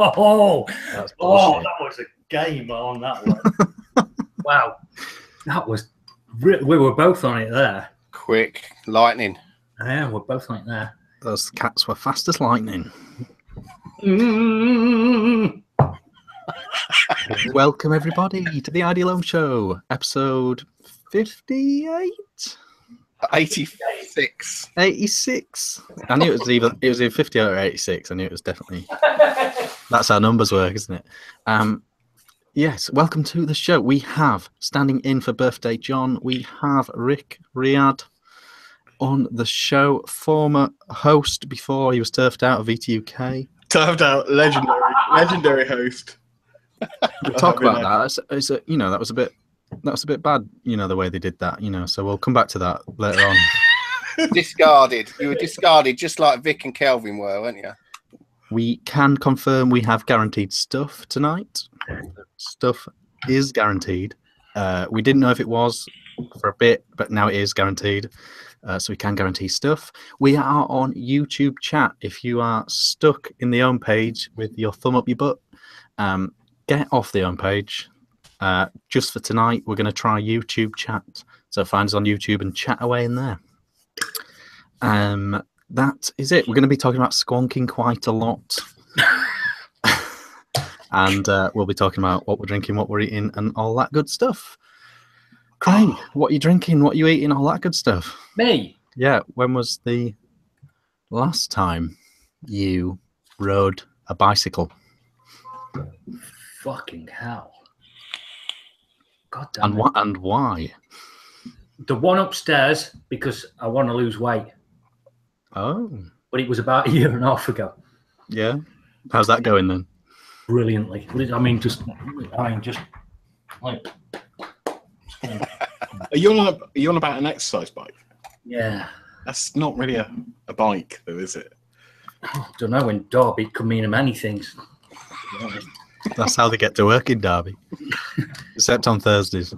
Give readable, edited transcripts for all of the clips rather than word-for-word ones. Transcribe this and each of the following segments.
Oh, That's bullshit. that was a game on that one. Wow, that was. We were both on it there. Quick, lightning. Yeah, we're both on it there. Those cats were fast as lightning. Welcome everybody to the Ideal Home Show, episode 58. 86. 86. I knew it was either 58 or 86. I knew it was definitely. That's how numbers work, isn't it? Yes, welcome to the show. We have standing in for Birthday John. We have Rick Riyadh on the show, former host before he was turfed out of VTUK. Turfed out, legendary host. We'll talk about that. That was a bit bad. The way they did that. So we'll come back to that later on. Discarded. You were discarded, just like Vic and Kelvin were, weren't you? We can confirm we have guaranteed stuff tonight. Stuff is guaranteed. We didn't know if it was for a bit, but now it is guaranteed. So we can guarantee stuff. We are on YouTube chat. If you are stuck in the home page with your thumb up your butt, get off the home page. Just for tonight, we're going to try YouTube chat. So find us on YouTube and chat away in there. That is it. We're going to be talking about squonking quite a lot. And we'll be talking about what we're drinking, what we're eating, and all that good stuff. Craig, what are you drinking? What are you eating? All that good stuff. Me? Yeah. When was the last time you rode a bicycle? Fucking hell. God damn it. And why? The one upstairs, because I want to lose weight. Oh. But it was about a year and a half ago. Yeah. How's that going then? Brilliantly. Just like. Are you on about an exercise bike? Yeah. That's not really a bike, though, is it? I don't know. In Derby, it could mean many things. That's how they get to work in Derby. Except on Thursdays.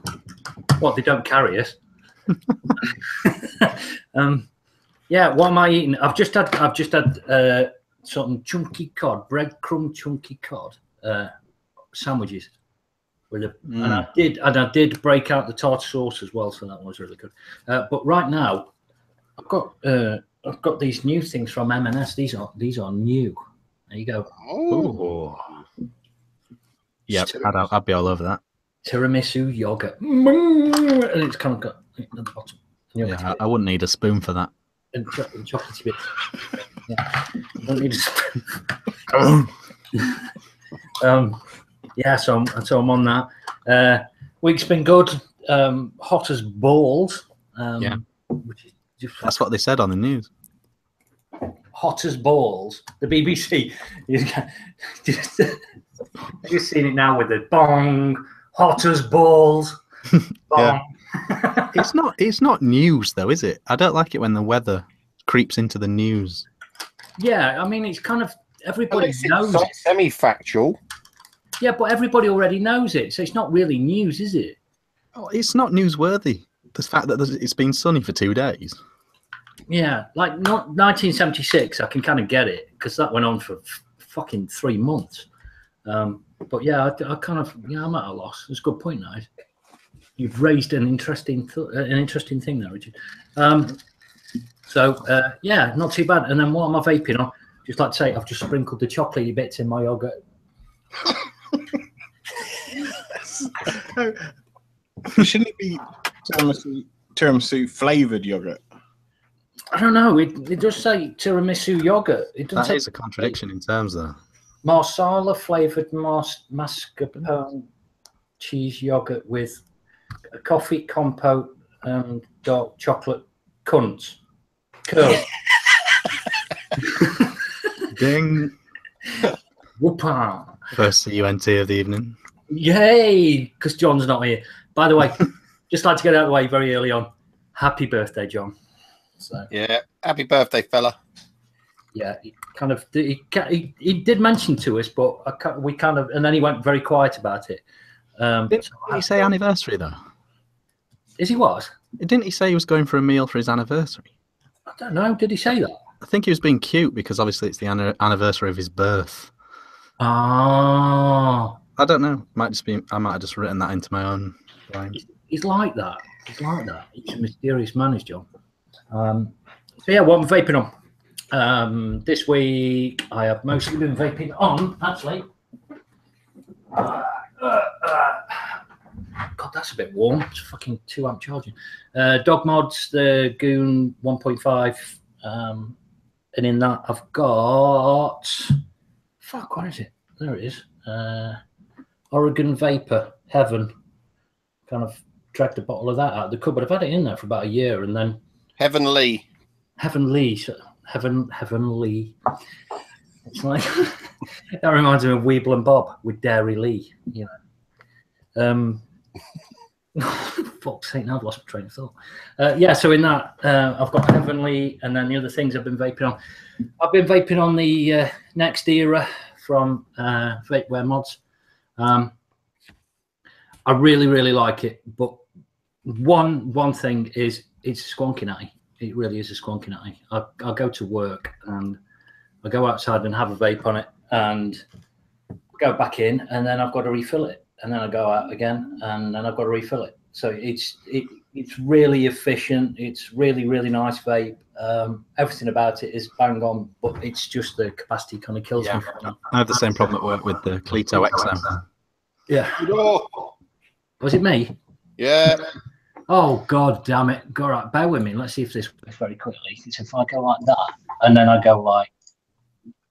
What, they don't carry us? Yeah, what am I eating? I've just had some chunky cod, breadcrumb chunky cod sandwiches. And I did break out the tartar sauce as well, so that was really good. But right now, I've got these new things from M&S. These are new. There you go. Oh. Yep, I'd be all over that. Tiramisu yogurt, and it's kind of got at the bottom. Yeah, I wouldn't need a spoon for that. And chocolatey bits. Yeah, I don't need a spoon. Yeah, so I'm on that. Week's been good. Hot as balls. Yeah, which is just that's what they said on the news. Hot as balls. The BBC. You've seen it now with the bong. Hot as balls. Bong. Yeah. It's not news though, is it? I don't like it when the weather creeps into the news. Yeah, it's kind of everybody knows. It's semi-factual. Yeah, but everybody already knows it, so it's not really news, is it? Oh, it's not newsworthy. The fact that it's been sunny for 2 days. Yeah, like not 1976, I can kind of get it because that went on for fucking 3 months. But yeah, I kind of I'm at a loss. It's a good point, now. You've raised an interesting thing there, Richard. Yeah, not too bad. And then what am I vaping on? Just like to say, I've just sprinkled the chocolatey bits in my yogurt. Shouldn't it be tiramisu flavoured yogurt? I don't know. It does say tiramisu yogurt. That is a contradiction in terms, though. Marsala flavoured mascarpone cheese yogurt with a coffee compote and dark chocolate cunts. Cool. Ding. Whoopah. First CUNT of the evening. Yay! Because John's not here. By the way, just like to get out of the way very early on. Happy birthday, John. So yeah, happy birthday, fella. Yeah, he did mention to us, but and then he went very quiet about it. Didn't he say anniversary though? Is he what? Didn't he say he was going for a meal for his anniversary? I don't know. Did he say that? I think he was being cute because obviously it's the anniversary of his birth. Ah, I don't know. Might just be. I might have just written that into my own brain. he's like that. He's like that. He's a mysterious man, is John. So yeah, what I'm vaping on. This week I have mostly been vaping on, actually. God, that's a bit warm. It's fucking 2 amp charging. Dog Mods, the Goon 1.5. And in that I've got, fuck, where is it? There it is. Oregon Vapor, Heaven. Kind of dragged a bottle of that out of the cupboard. I've had it in there for about a year, and then Heavenly. Heavenly. It's like that reminds me of Weeble and Bob with Dairy Lee, you know. Fuck's sake, now I've lost my train of thought. Yeah, so in that I've got Heavenly, and then the other things I've been vaping on. I've been vaping on the Next Era from Vapeware Mods. I really like it, but one thing is it's a squonky natty. It really is a squonky natty. I go to work and I go outside and have a vape on it and go back in, and then I've got to refill it, and then I go out again and then I've got to refill it. So it's really efficient. It's really nice vape. Everything about it is bang on, but it's just the capacity kind of kills me. I have the same problem at work with the Cleto XM. Yeah. Was it me? Yeah. Oh God damn it! All right, bear with me. Let's see if this works very quickly. So if I go like that, and then I go like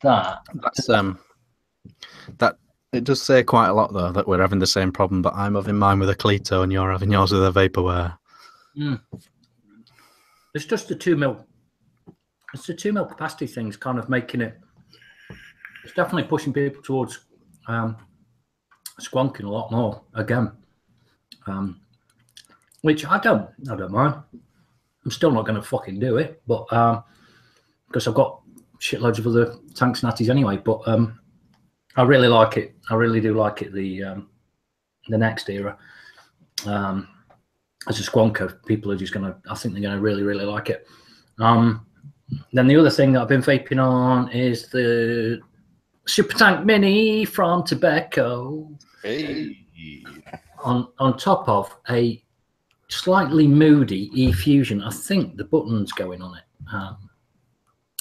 that. That's that. It does say quite a lot though that we're having the same problem, but I'm having mine with a Cleto and you're having yours with a Vaporware. It's just the 2 mil. It's the 2 mil capacity things kind of making it. It's definitely pushing people towards squonking a lot more again. Which I don't mind. I'm still not going to fucking do it, but because I've got shitloads of other tanks natties anyway. But I really like it. I really do like it. The Next Era. As a squonker, people are just gonna. I think they're gonna really like it. Then the other thing that I've been vaping on is the Super Tank Mini from Tobacco. Hey. On top of a slightly moody E-Fusion. I think the button's going on it,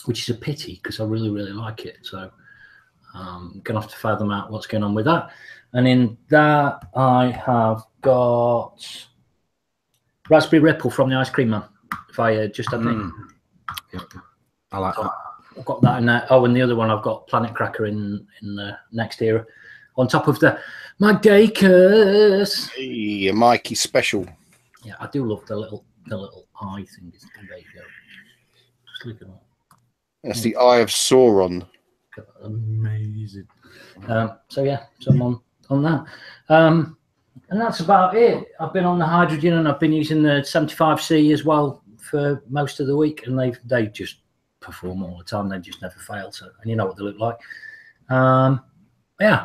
which is a pity because I really like it. So I'm going to have to fathom out what's going on with that. And in that, I have got Raspberry Ripple from the Ice Cream Man. If I just had Yep. I like that. I've got that in there. Oh, and the other one I've got Planet Cracker in the Next Era. On top of the Magdacus. Hey, a Mikey special. Yeah, I do love the little eye thing. There you go. Just look at that. That's the Eye of Sauron. Amazing. So yeah, so I'm on that. And that's about it. I've been on the hydrogen and I've been using the 75C as well for most of the week, and they just perform all the time. They just never fail. So, and you know what they look like. Yeah,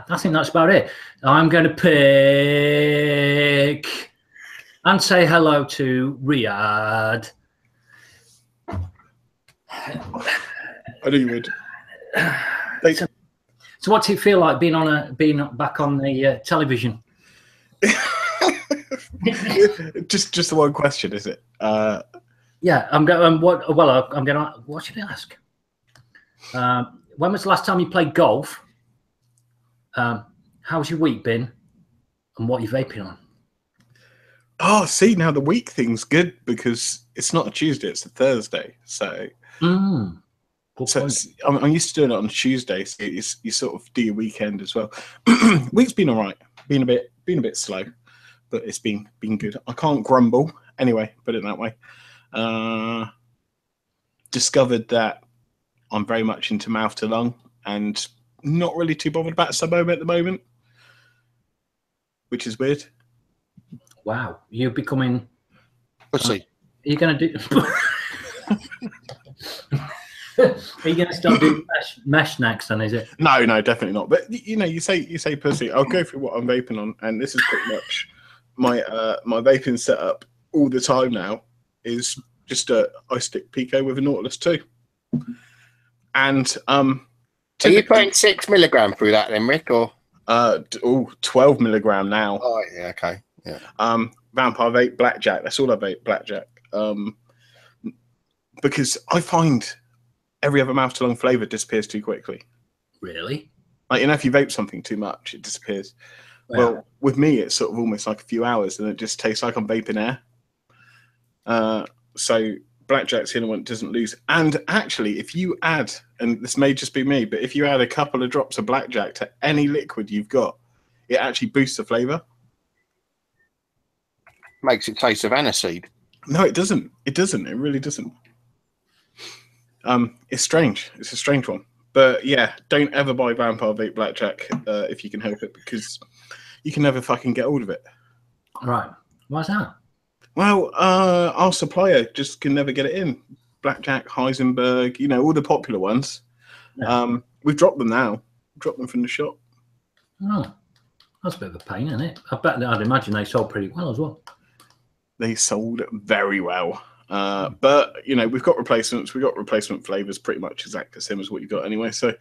I think that's about it. I'm going to pick and say hello to Riyadh. I knew you would. So what's it feel like being back on the television? just the one question, is it? Yeah, I'm going. What should I ask? When was the last time you played golf? How's your week been? And what are you vaping on? Oh, see, now the week thing's good because it's not a Tuesday, it's a Thursday. So, I'm used to doing it on Tuesday. So you sort of do your weekend as well. Week's been all right. Been a bit slow, but it's been good. I can't grumble. Anyway, put it that way. Discovered that I'm very much into mouth to lung and not really too bothered about Subob at the moment, which is weird. Wow, you're becoming. Let's see. Are you going to do? Are you going to start doing mesh next? Then is it? No, definitely not. But you say pussy. I'll go through what I'm vaping on, and this is pretty much my vaping setup all the time now. Is just a iStick Pico with a Nautilus 2, and to Are you putting 6 milligram through that then, Rick? Or 12 milligram now. oh yeah, okay, yeah. Vampire vape, blackjack. That's all I vape, blackjack. Because I find every other mouth to lung flavor disappears too quickly. Really? Like, you know, if you vape something too much, it disappears. Well, with me, it's sort of almost like a few hours, and it just tastes like I'm vaping air. So blackjack's the only one that doesn't lose. And actually, if you add, and this may just be me, but if you add a couple of drops of blackjack to any liquid you've got, it actually boosts the flavor. Makes it taste of aniseed. No, it doesn't. It doesn't. It really doesn't. It's strange. It's a strange one. But yeah, don't ever buy Vampire Vape Blackjack if you can help it, because you can never fucking get hold of it. Right. Why's that? Well, our supplier just can never get it in. Blackjack, Heisenberg, you know, all the popular ones. Yeah. We've dropped them now. Dropped them from the shop. Oh, that's a bit of a pain, isn't it? I'd imagine they sold pretty well as well. They sold very well. But, you know, we've got replacements. We've got replacement flavors pretty much exactly the same as what you've got anyway. So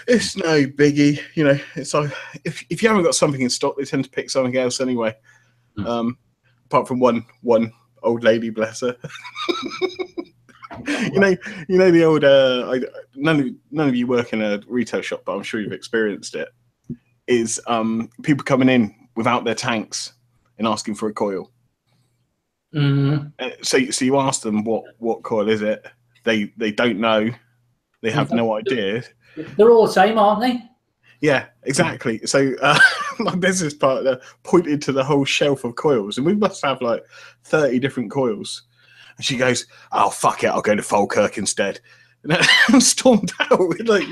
it's no biggie. You know, it's like if you haven't got something in stock, they tend to pick something else anyway. Apart from one old lady, bless her. you know the old. None of you work in a retail shop, but I'm sure you've experienced it. Is people coming in without their tanks and asking for a coil. So you ask them what coil is it? They don't know. They have no idea. They're all the same, aren't they? Yeah, exactly. So my business partner pointed to the whole shelf of coils, and we must have like 30 different coils. And she goes, "Oh fuck it, I'll go to Falkirk instead," and stormed out. Like,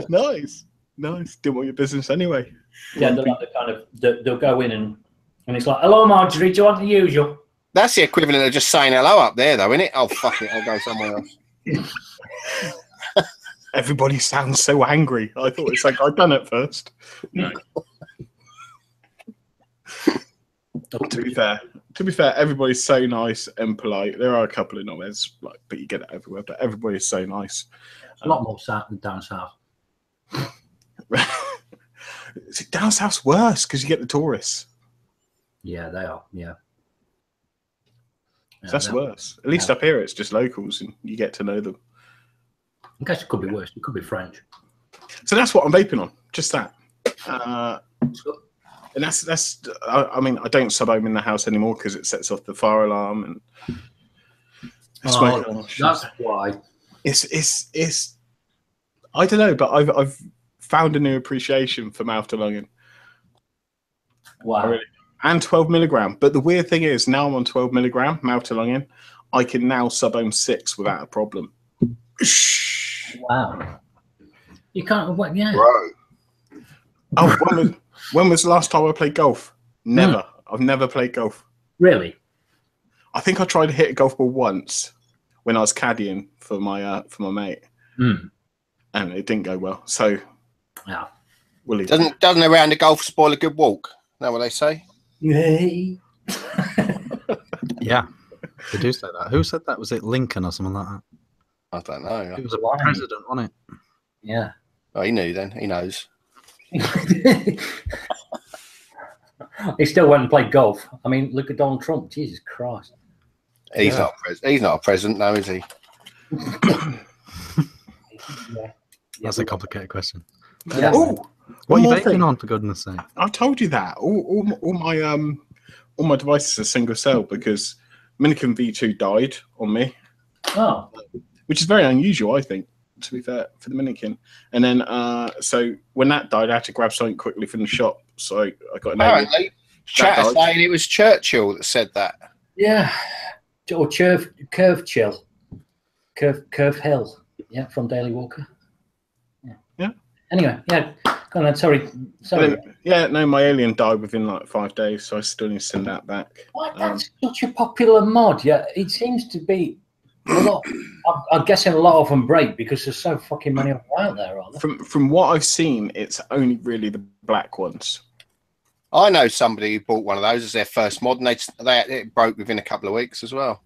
nice. Didn't want your business anyway. Yeah, they're like the kind of they'll go in and it's like, "Hello, Marjorie, do you want the usual?" That's the equivalent of just saying hello up there, though, isn't it? Oh fuck it, I'll go somewhere else. Everybody sounds so angry. I thought it's like I'd done it first. No. To be fair, everybody's so nice and polite. There are a couple of knobheads, like, but you get it everywhere. But everybody's so nice. A lot more south than down south. Down south's worse because you get the tourists. Yeah, they are. Yeah. So that's worse. At least up here, it's just locals, and you get to know them. I guess it could be worse. It could be French. So that's what I'm vaping on. Just that. And that's. I mean, I don't sub home in the house anymore because it sets off the fire alarm and. That's why. It's. I don't know, but I've found a new appreciation for mouth to lunging. Wow. Really. And 12 milligram. But the weird thing is, now I'm on 12 milligram mouth to lunging. I can now sub home 6 without a problem. Wow. You can't. What? Yeah. Right. Oh, when was the last time I played golf? Never. I've never played golf. Really? I think I tried to hit a golf ball once when I was caddying for my mate, and it didn't go well. So, yeah. Doesn't a round of golf spoil a good walk? Is that what they say? Yay. Yeah, they do say that. Who said that? Was it Lincoln or something like that? I don't know. It was a president, wasn't it? Yeah. Oh, he knew then. He knows. He still went and played golf. I mean, look at Donald Trump. Jesus Christ. He's not a president, now, is he? Yeah. That's a complicated question. Yeah. Oh, what are you vaping on, for goodness sake? I told you that. All my devices are single cell because Minikin V2 died on me. Oh. Which is very unusual, I think, to be fair, for the Minikin. And then, so when that died, I had to grab something quickly from the shop. So I got an Apparently, chat saying it was Churchill that said that. Yeah. Or Curve Hill. Yeah, from Daily Walker. Yeah. Anyway, yeah. Go on then. Sorry. Then, no, my Alien died within like 5 days, so I still need to send that back. Why, that's such a popular mod. Yeah, it seems to be a lot. I'm guessing a lot of them break because there's so fucking many of them out there, aren't there? From what I've seen, it's only really the black ones. I know somebody who bought one of those as their first mod, and it broke within a couple of weeks as well.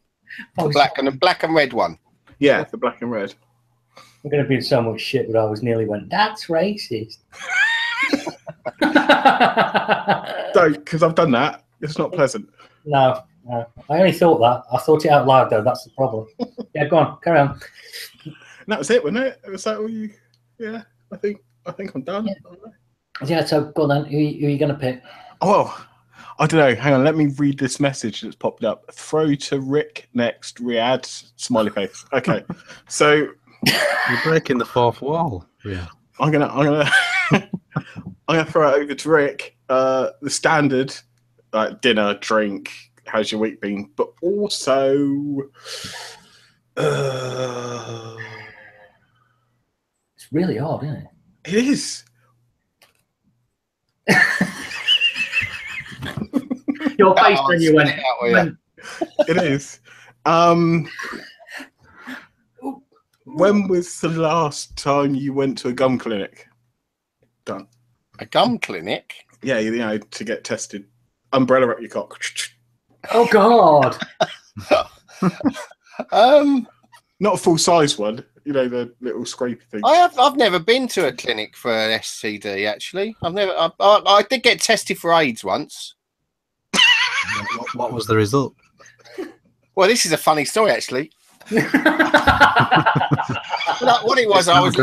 The black and red one. Yeah, the black and red. I'm going to be in so much shit, but I was nearly went, that's racist. Don't, because I've done that. It's not pleasant. No. I only thought that. I thought it out loud, though. That's the problem. Yeah, go on. Carry on. And that was it, wasn't it? Was that all you? Yeah, I think I'm done. Yeah, so go on then. Who are you going to pick? Oh, I don't know. Hang on. Let me read this message that's popped up. Throw to Rick next. Riyadh, smiley face. Okay. So You're breaking the fourth wall. Yeah. I'm gonna throw it over to Rick. The standard, like dinner, drink. How's your week been? But also, It's really hard, isn't it? it is. Your face when you went. It is. When was the last time you went to a gum clinic? Done. A gum clinic? Yeah, you know, to get tested. Umbrella up your cock. Oh God. Not a full size one. You know, the little scrapey thing. I've never been to a clinic for an STD. Actually, I did get tested for AIDS once. What was the result? Well, this is a funny story, actually. What it was, I was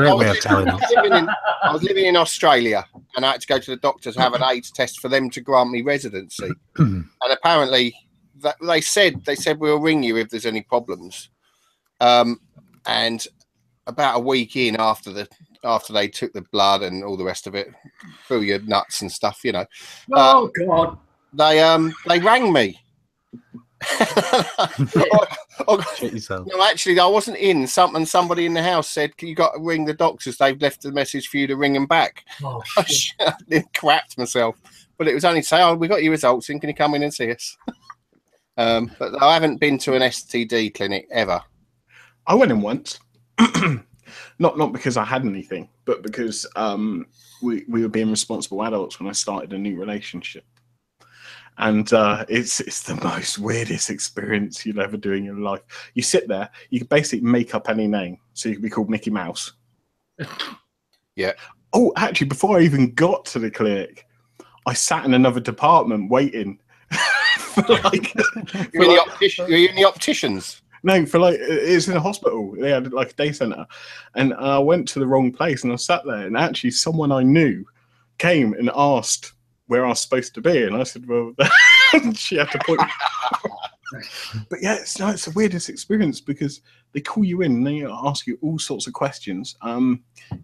living in Australia, and I had to go to the doctor to have an AIDS test for them to grant me residency. And apparently, they said we'll ring you if there's any problems. And about a week in after they took the blood and all the rest of it, through your nuts and stuff, you know. Oh God. They rang me. Shit yourself. No, actually, I wasn't in. Somebody in the house said, "You got to ring the doctors. They've left a message for you to ring them back." Oh, I crapped myself, but it was only to say, "Oh, we got your results in. Can you come in and see us?" But I haven't been to an STD clinic ever. I went in once, not because I had anything, but because we were being responsible adults when I started a new relationship. And it's the most weirdest experience you'll ever do in your life. You sit there, you can basically make up any name. So you can be called Mickey Mouse. Yeah. Oh, actually, before I even got to the clinic, I sat in another department waiting. For like, You're in the opticians? No, for like, it's in a hospital. They had like a day centre. And I went to the wrong place and I sat there. And actually, someone I knew came and asked where I was supposed to be, and I said, "Well," she had to point. But yeah, it's the weirdest experience because they call you in and they ask you all sorts of questions.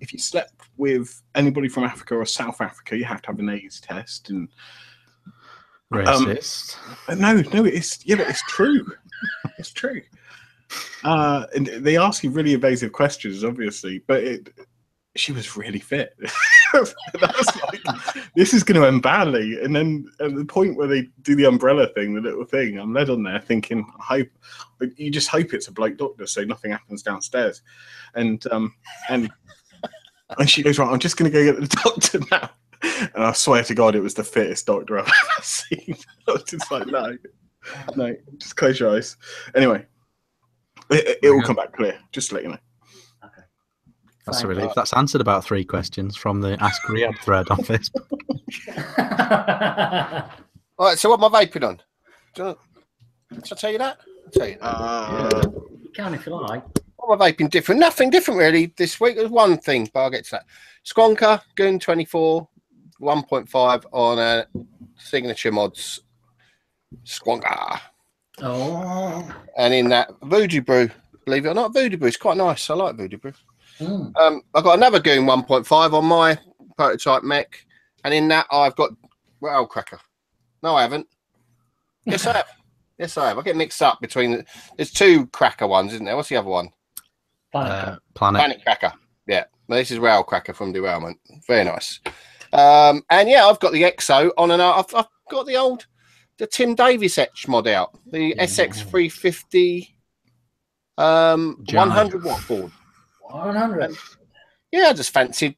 If you slept with anybody from Africa or South Africa, you have to have an AIDS test. And racist. No, it's but it's true. It's true. And they ask you really evasive questions, obviously, but she was really fit. That's like, this is going to end badly. And then at the point where they do the umbrella thing, the little thing, I'm led on there thinking, you just hope it's a bloke doctor so nothing happens downstairs. And she goes, right, I'm just going to go get the doctor now. And I swear to God, it was the fittest doctor I've ever seen. I was just like, no, just close your eyes. Anyway, it will come back clear, just to let you know. That's a relief. That's answered about 3 questions from the Ask Riyadh thread on Facebook. All right, so what am I vaping on? Shall I tell you that? I'll tell you that. You can if you like. What am I vaping different? Nothing different really this week. There's one thing, but I'll get to that. Squonker, Goon 24, 1.5 on a Signature Mods Squonker. Oh. And in that, Voodoo Brew. Believe it or not, Voodoo Brew is quite nice. I like Voodoo Brew. I've got another Goon 1.5 on my prototype mech, and in that I've got Cracker. No, I haven't. Yes, I have. Yes, I have. I get mixed up between there's 2 Cracker ones, isn't there? What's the other one? Planet Cracker. Yeah, this is Cracker from Derailment. Very nice. And yeah, I've got the EXO on, and I've got the Tim Davis etch mod out, the SX350 100 watt board. 100. Yeah, I just fancied,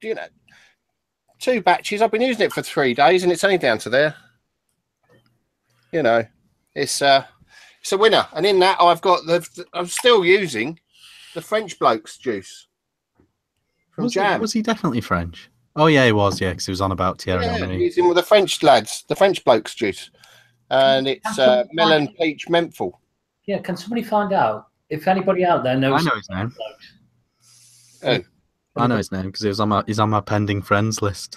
2 batches. I've been using it for 3 days, and it's only down to there. It's a winner. And in that, I've got I'm still using the French Blokes juice. Jam. Was he definitely French? Oh yeah, he was. Yeah, because he was on about Thierry Henry. He's in with the French lads, the French blokes juice, and it's melon peach menthol. Yeah, can somebody find out if anybody out there knows? I know his name. Oh, I know his name because he's on my pending friends list.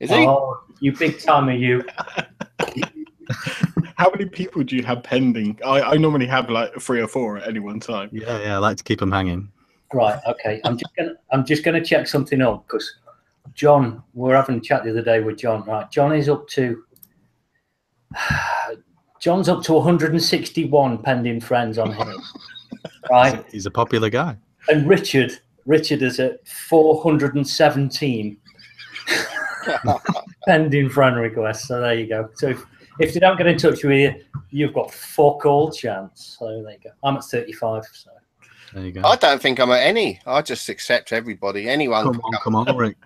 is he? Oh, you big timer, you. How many people do you have pending? I normally have like 3 or 4 at any one time. Yeah, I like to keep them hanging. Right. Okay. I'm just gonna check something up because John, we're having a chat the other day with John. Right. John's up to 161 pending friends on him. Right. He's a popular guy. And Richard is at 417 pending friend requests. So there you go. So if they don't get in touch with you, you've got fuck all chance. So there you go. I'm at 35. So there you go. I don't think I'm at any. I just accept everybody. Anyone. Come on, Rick.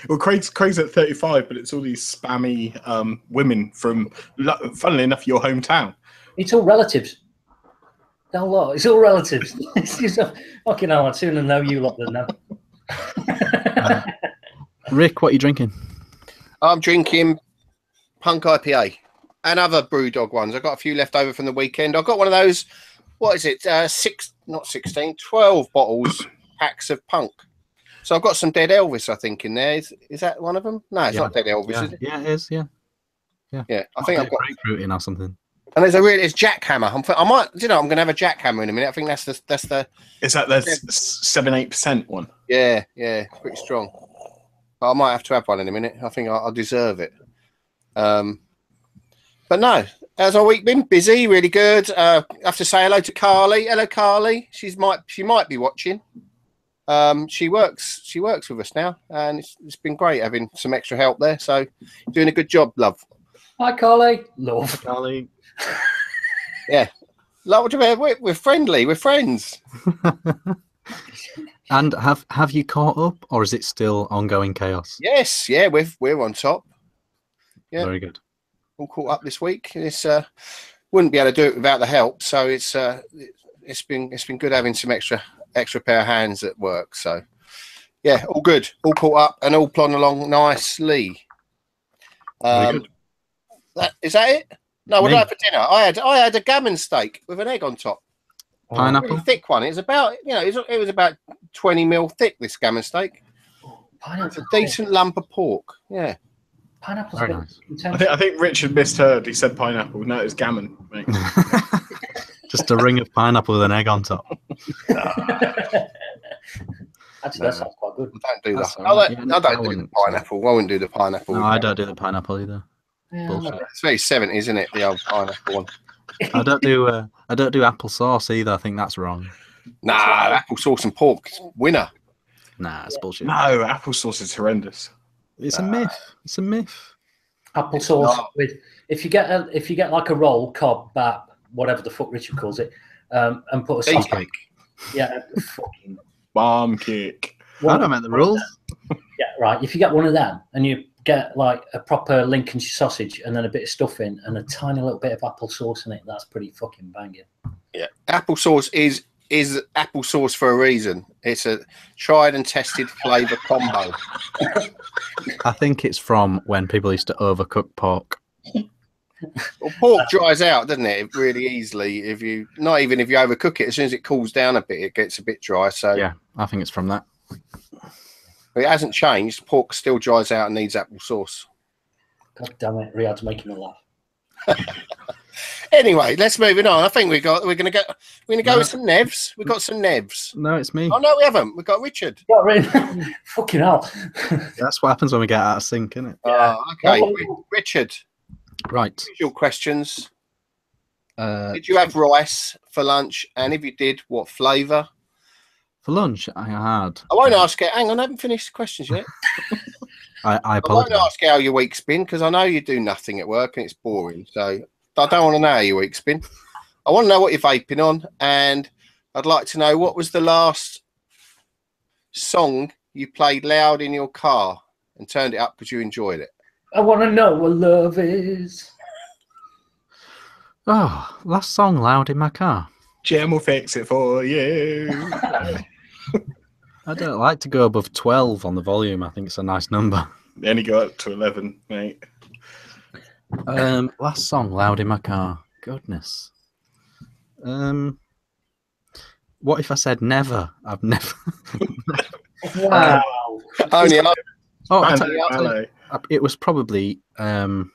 Well, Craig's at 35, but it's all these spammy women from, funnily enough, your hometown. it's all relatives. The whole lot. It's all relatives. It's fucking hell, I'd sooner know you lot than them. Rick, what are you drinking? I'm drinking Punk IPA and other Brewdog ones. I've got a few left over from the weekend. I've got one of those, what is it, 12 bottles, packs of Punk. So I've got some Dead Elvis, I think, in there. Is that one of them? No, it's not Dead Elvis, is it? Yeah, it is, yeah. Yeah, I think I've got grapefruit in or something. And it's Jackhammer. I might, I'm going to have a Jackhammer in a minute. I think that's the. Is that the 7-8% one? Yeah, pretty strong. I might have to have one in a minute. I think I deserve it. But no, how's our week been? Busy, really good. I have to say hello to Carly. Hello, Carly. She might be watching. She works with us now, and it's been great having some extra help there. So doing a good job, love. Hi, Carly. Love. Carly. Yeah. Like, what do you mean? We're friendly. We're friends. And have you caught up, or is it still ongoing chaos? Yes. Yeah. We're on top. Yeah. Very good. All caught up this week. It's wouldn't be able to do it without the help. So it's been good having some extra pair of hands at work. So yeah, all good, all caught up, and all plodding along nicely. Very good. Is that it? No, what did I have for dinner? I had a gammon steak with an egg on top. Pineapple. Really thick one. It was about it was about 20 mil thick. This gammon steak. It's a decent lump of pork. Yeah. Pineapple's Very a nice. bit I think Richard misheard. He said pineapple. No, it's gammon, mate. Just a ring of pineapple with an egg on top. Actually, that sounds quite good. Don't do that. Right. I don't do the pineapple. I wouldn't do the pineapple. No, I don't do the pineapple either. Yeah, Bullshit. It's very 70s, isn't it? The old pineapple one. I don't do apple sauce either. I think that's wrong. Nah, apple sauce and pork, winner. Nah, it's bullshit. No, applesauce is horrendous. It's a myth. It's a myth. Apple sauce with if you get like a roll, cob, bap, whatever the fuck Richard calls it, and put a sauce. Cake. Yeah, fucking Bomb kick. I don't make the rules. Yeah, right. If you get one of them and you get like a proper Lincolnshire sausage and then a bit of stuffing and a tiny little bit of apple sauce in it, that's pretty fucking banging. Yeah, applesauce is applesauce for a reason. It's a tried and tested flavour combo. I think it's from when people used to overcook pork. Well, pork dries out, doesn't it? Really easily. If you overcook it, as soon as it cools down a bit, it gets a bit dry. So Yeah, I think it's from that. but it hasn't changed. Pork still dries out and needs applesauce. God damn it, Riyadh's making me laugh. Anyway, let's move it on. I think we're gonna go with some nevs. We've got some nevs. No, it's me. Oh no, we haven't. We've got Richard. Got rid- Fucking hell. That's what happens when we get out of sync, isn't it? Okay, Richard. Right. Usual questions. Did you have rice for lunch? And if you did, what flavour? For lunch, I had. I won't ask it. Hang on, I haven't finished the questions yet. I I won't apologize. ask how your week's been because I know you do nothing at work and it's boring. So I don't want to know how your week's been. I want to know what you're vaping on, and I'd like to know what was the last song you played loud in your car and turned it up because you enjoyed it. I want to know what love is. Oh, last song loud in my car. Jem will fix it for you. I don't like to go above 12 on the volume. I think it's a nice number. They only go up to 11, mate. Last song, Loud in My Car. Goodness. What if I said never? I've never. Wow. Only I Oh, Ballet, I'll tell you, ballet. it was probably What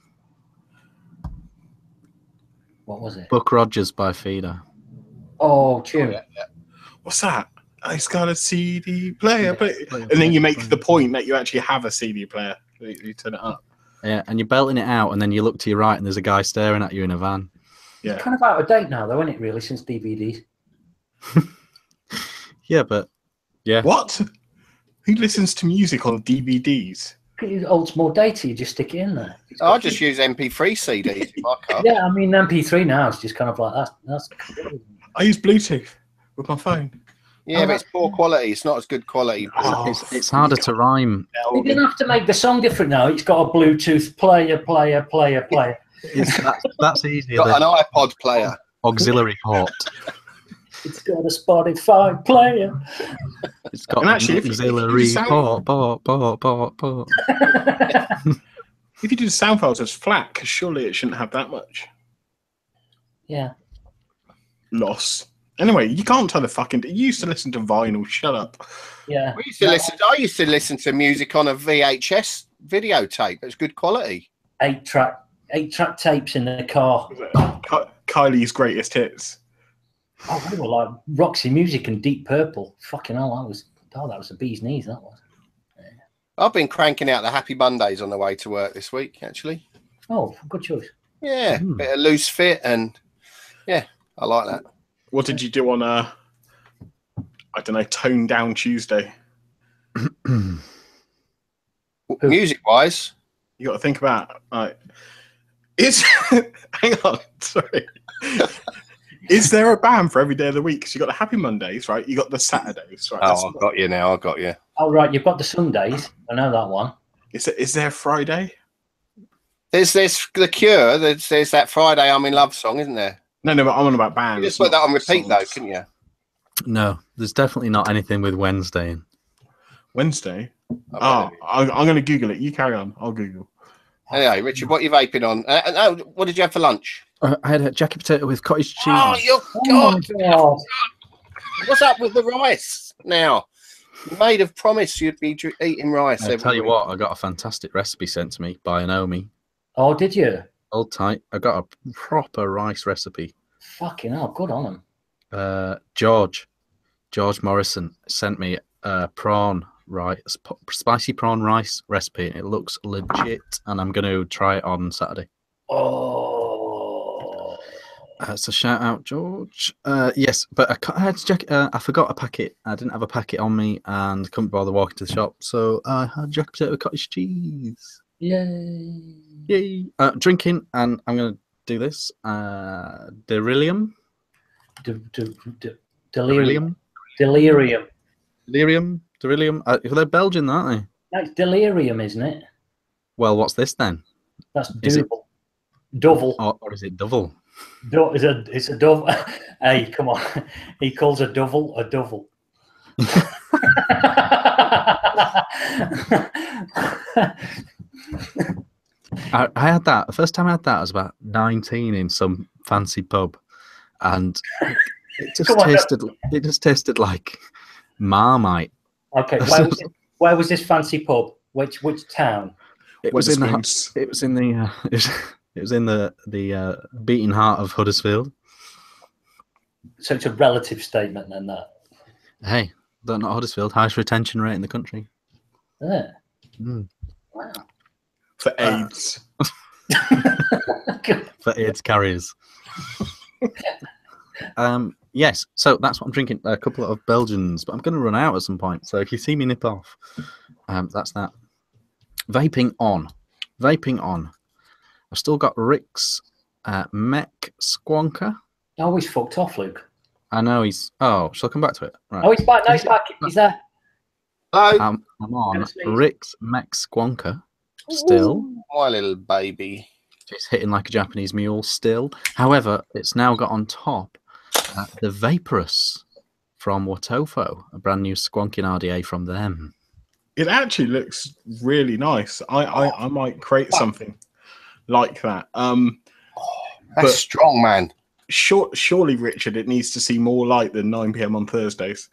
was it? Buck Rogers by Feeder. Oh, tune. What's that? It's got a CD player. Yeah, And then you make the point that you actually have a CD player. You turn it up. Yeah, and you're belting it out, and then you look to your right, and there's a guy staring at you in a van. Yeah. It's kind of out of date now, though, isn't it, really, since DVDs? Yeah, but yeah. What? Who listens to music on DVDs? It holds more data, you just stick it in there. I just use MP3 CDs in my car. Yeah, I mean, MP3 now is just kind of like that's cool. I use Bluetooth with my phone. Yeah, but it's poor quality. It's not as good quality. It's harder to rhyme. You didn't have to make the song different now. It's got a Bluetooth player. That's easier. Got than an iPod player. auxiliary port. It's got a Spotify player. It's got And actually, an if auxiliary you port. If you do the sound files as flat, because surely it shouldn't have that much Yeah. loss. Anyway, you can't tell the fucking. You used to listen to vinyl. Shut up. Yeah. I used to listen to music on a VHS videotape. It's good quality. 8-track tapes in the car. Kylie's greatest hits. Oh, they were like Roxy Music and Deep Purple. Fucking hell, that was a bee's knees, that was. I've been cranking out the Happy Mondays on the way to work this week, actually. Oh, good choice. Yeah, bit of loose fit, and yeah, I like that. What did you do on I don't know, Tone Down Tuesday? Music-wise, You got to think about is hang on, sorry. Is there a band for every day of the week? So you got the Happy Mondays, right? You got the Saturdays, right? oh, I've got you now. I got you. Oh, right, you've got the Sundays. I know that one. Is there Friday? There's The Cure. There's that Friday I'm in Love song, isn't there? No, but I'm on about bands. You just put that on repeat, though, songs. couldn't you? No, there's definitely not anything with Wednesday in. Wednesday? I'm going to Google it. You carry on. I'll Google. Anyway, Richard, what are you vaping on? What did you have for lunch? I had a jacket potato with cottage cheese. Oh, you God! What's up with the rice now? You made a promise you'd be eating rice. I tell you what, I got a fantastic recipe sent to me by Naomi. Oh, did you? Hold tight. I got a proper rice recipe. Fucking hell, good on him. George Morrison sent me a spicy prawn rice recipe. It looks legit, and I'm going to try it on Saturday. Oh. So shout out, George. Yes, but I had to check. I forgot a packet. I didn't have a packet on me, and couldn't bother walking to the shop. So I had jacket potato with cottage cheese. Yay! Drinking, and I'm going to do this. Delirium. Delirium. They're Belgian, aren't they? That's delirium, isn't it? Well, what's this then? That's Is it- Double. Or is it double? It's a dove. Hey, come on. He calls a double a double. I had that. The first time I had that, I was about 19 in some fancy pub, and it just tasted like Marmite. Okay, where was this fancy pub? Which town? It was in the beating heart of Huddersfield. So it's a relative statement then, that. Hey, they're not Huddersfield, highest retention rate in the country. Yeah. Wow. For AIDS. For AIDS carriers. Yes, so that's what I'm drinking. A couple of Belgians, but I'm going to run out at some point. So if you see me nip off, that's that. Vaping on. I've still got Rick's Mech Squonker. Oh, he's fucked off, Luke. I know he's. Oh, shall I come back to it? Right. Oh, he's back. No, he's back. He's there. Hello. I'm on Rick's Mech Squonker. Still. Ooh, my little baby. It's hitting like a Japanese mule still. However, it's now got on top the Vaporous from Watofo, a brand new squonking RDA from them. It actually looks really nice. I might create something like that. That's strong, man. Surely, Richard, it needs to see more light than 9 PM on Thursdays.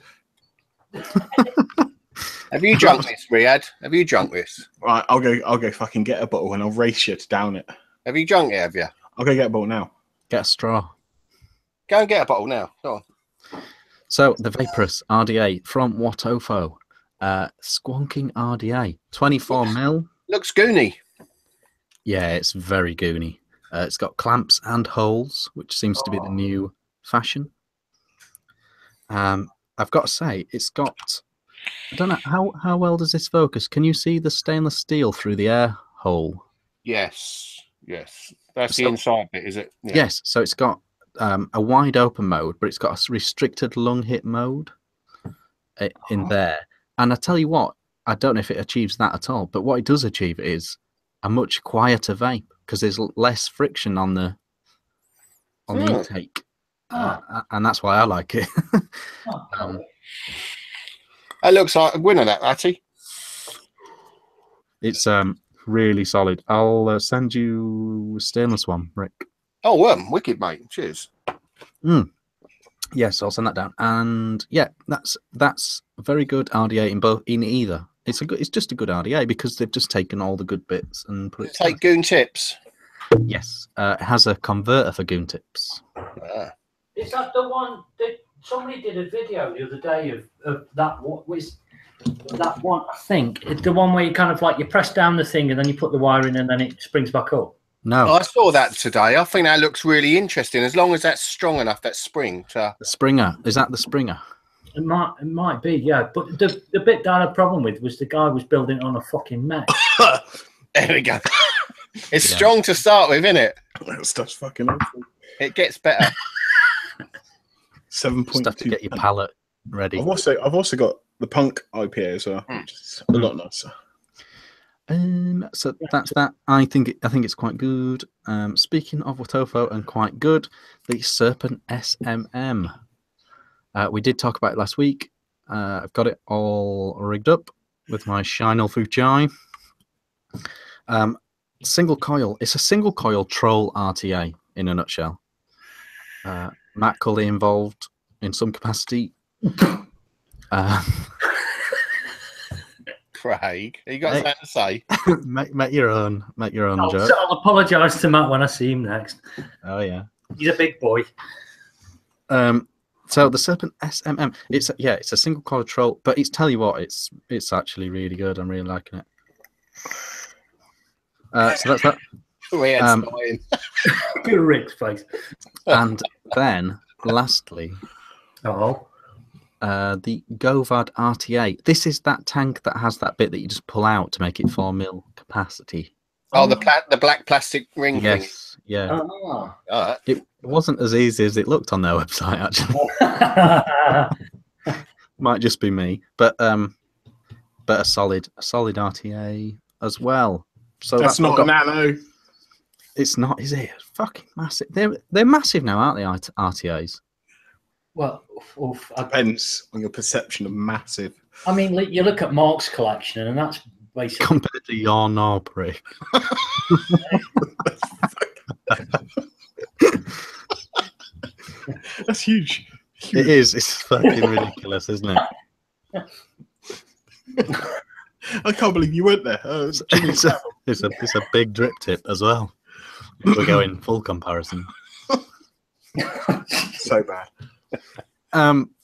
Have you drunk this, Riyadh? Have you drunk this? Right, I'll go fucking get a bottle and I'll race you to down it. Have you drunk it, have you? I'll go get a bottle now. Get a straw. Go and get a bottle now. Go on. So the Vaporous RDA from Watofo. Squonking RDA. 24 mil. Looks goony. Yeah, it's very goony. It's got clamps and holes, which seems to be the new fashion. I've got to say, it's got... I don't know, how well does this focus? Can you see the stainless steel through the air hole? Yes. That's the inside bit, is it? Yeah. Yes, so it's got a wide open mode, but it's got a restricted lung hit mode in there. And I tell you what, I don't know if it achieves that at all, but what it does achieve is a much quieter vape because there's less friction on the intake, and that's why I like it. That looks like a winner, that Atty. It's really solid. I'll send you a stainless one, Rick. Oh, wicked, mate. Cheers. Yes, I'll send that down. And yeah, that's a very good RDA in either. It's just a good RDA because they've just taken all the good bits and put it. Take goon tips. Yes, it has a converter for goon tips. Is that the one that somebody did a video the other day of that? What was that one? I think it's the one where you kind of like you press down the thing and then you put the wire in and then it springs back up. No, I saw that today. I think that looks really interesting. As long as that's strong enough, that spring. The Springer, is that the Springer? It might be, yeah. But the bit that I had a problem with was the guy was building it on a fucking mesh. There we go. It's strong to start with, isn't it? That stuff's fucking awful. It gets better. 7.2. Just to get your palate ready. I've also got the Punk IPA as well, which is a lot nicer. So that's that. I think it's quite good. Speaking of Watofo and quite good, the Serpent SMM. We did talk about it last week. I've got it all rigged up with my Shinel Fuchai. Single coil. It's a single coil troll RTA in a nutshell. Matt Cully involved in some capacity. Craig, you got something to say? make your own joke. So I'll apologise to Matt when I see him next. Oh yeah, he's a big boy. So the Serpent SMM, it's a single coil troll, but tell you what, it's actually really good. I'm really liking it. So that's that. Good Rick's face. And then lastly, the Govad RTA. This is that tank that has that bit that you just pull out to make it 4 mil capacity. Oh, the black plastic ring thing. Yes, yeah. All right. It wasn't as easy as it looked on their website, actually. Might just be me, but a solid RTA as well. So that's not a nano. It's not, is it? Fucking massive. They're massive now, aren't they? RTAs. Well, depends on your perception of massive. I mean, you look at Mark's collection, and that's basically compared to your knob, Rick. That's huge. It is. It's fucking ridiculous, isn't it? I can't believe you went there. Oh, it's a big drip tip as well. We're going full comparison. So bad.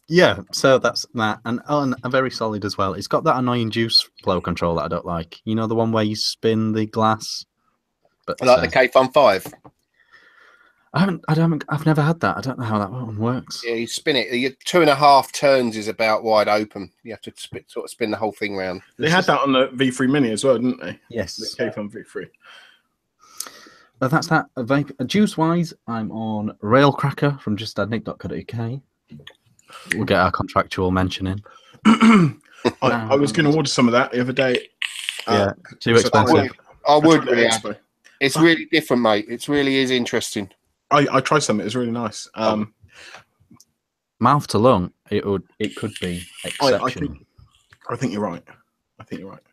Yeah, so that's that, and a very solid as well. It's got that annoying juice flow control that I don't like. You know, the one where you spin the glass. But like the K-Fun 5. I've never had that. I don't know how that one works. Yeah, you spin it. Your 2.5 turns is about wide open. You have to sort of spin the whole thing round. They had that on the V3 Mini as well, didn't they? Yes. The K-Fun V3. But that's that. Juice-wise, I'm on Railcracker from justadnick.co.uk. We'll get our contractual mention in. I was going to order some of that the other day. Yeah, too expensive. I would really. It's really different, mate. It really is interesting. I tried some. It was really nice. mouth to lung, it could be exceptional. I think you're right. I think you're right.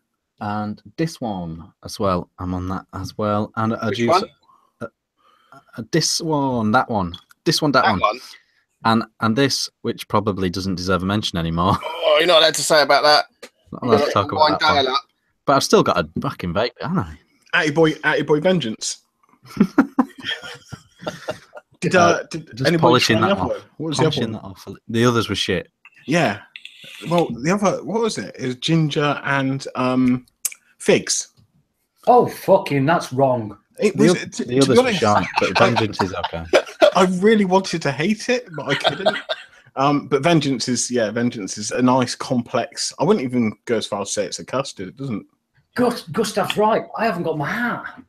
And this one as well. I'm on that as well. And Which one? This one, that one, that one. And this, which probably doesn't deserve a mention anymore. Oh, you're not allowed to say about that. Not allowed to talk about that one. But I've still got a fucking vape, haven't I? Atty boy vengeance. Did just polishing that off. What was the other one? That off. The others were shit. Yeah. Well, the other, what was it? It was ginger and figs. Oh, fucking, that's wrong. The others were shite, but vengeance is okay. I really wanted to hate it, but I couldn't. But vengeance is a nice complex. I wouldn't even go as far as say it's a custard. It doesn't. Gustav's right. I haven't got my hat.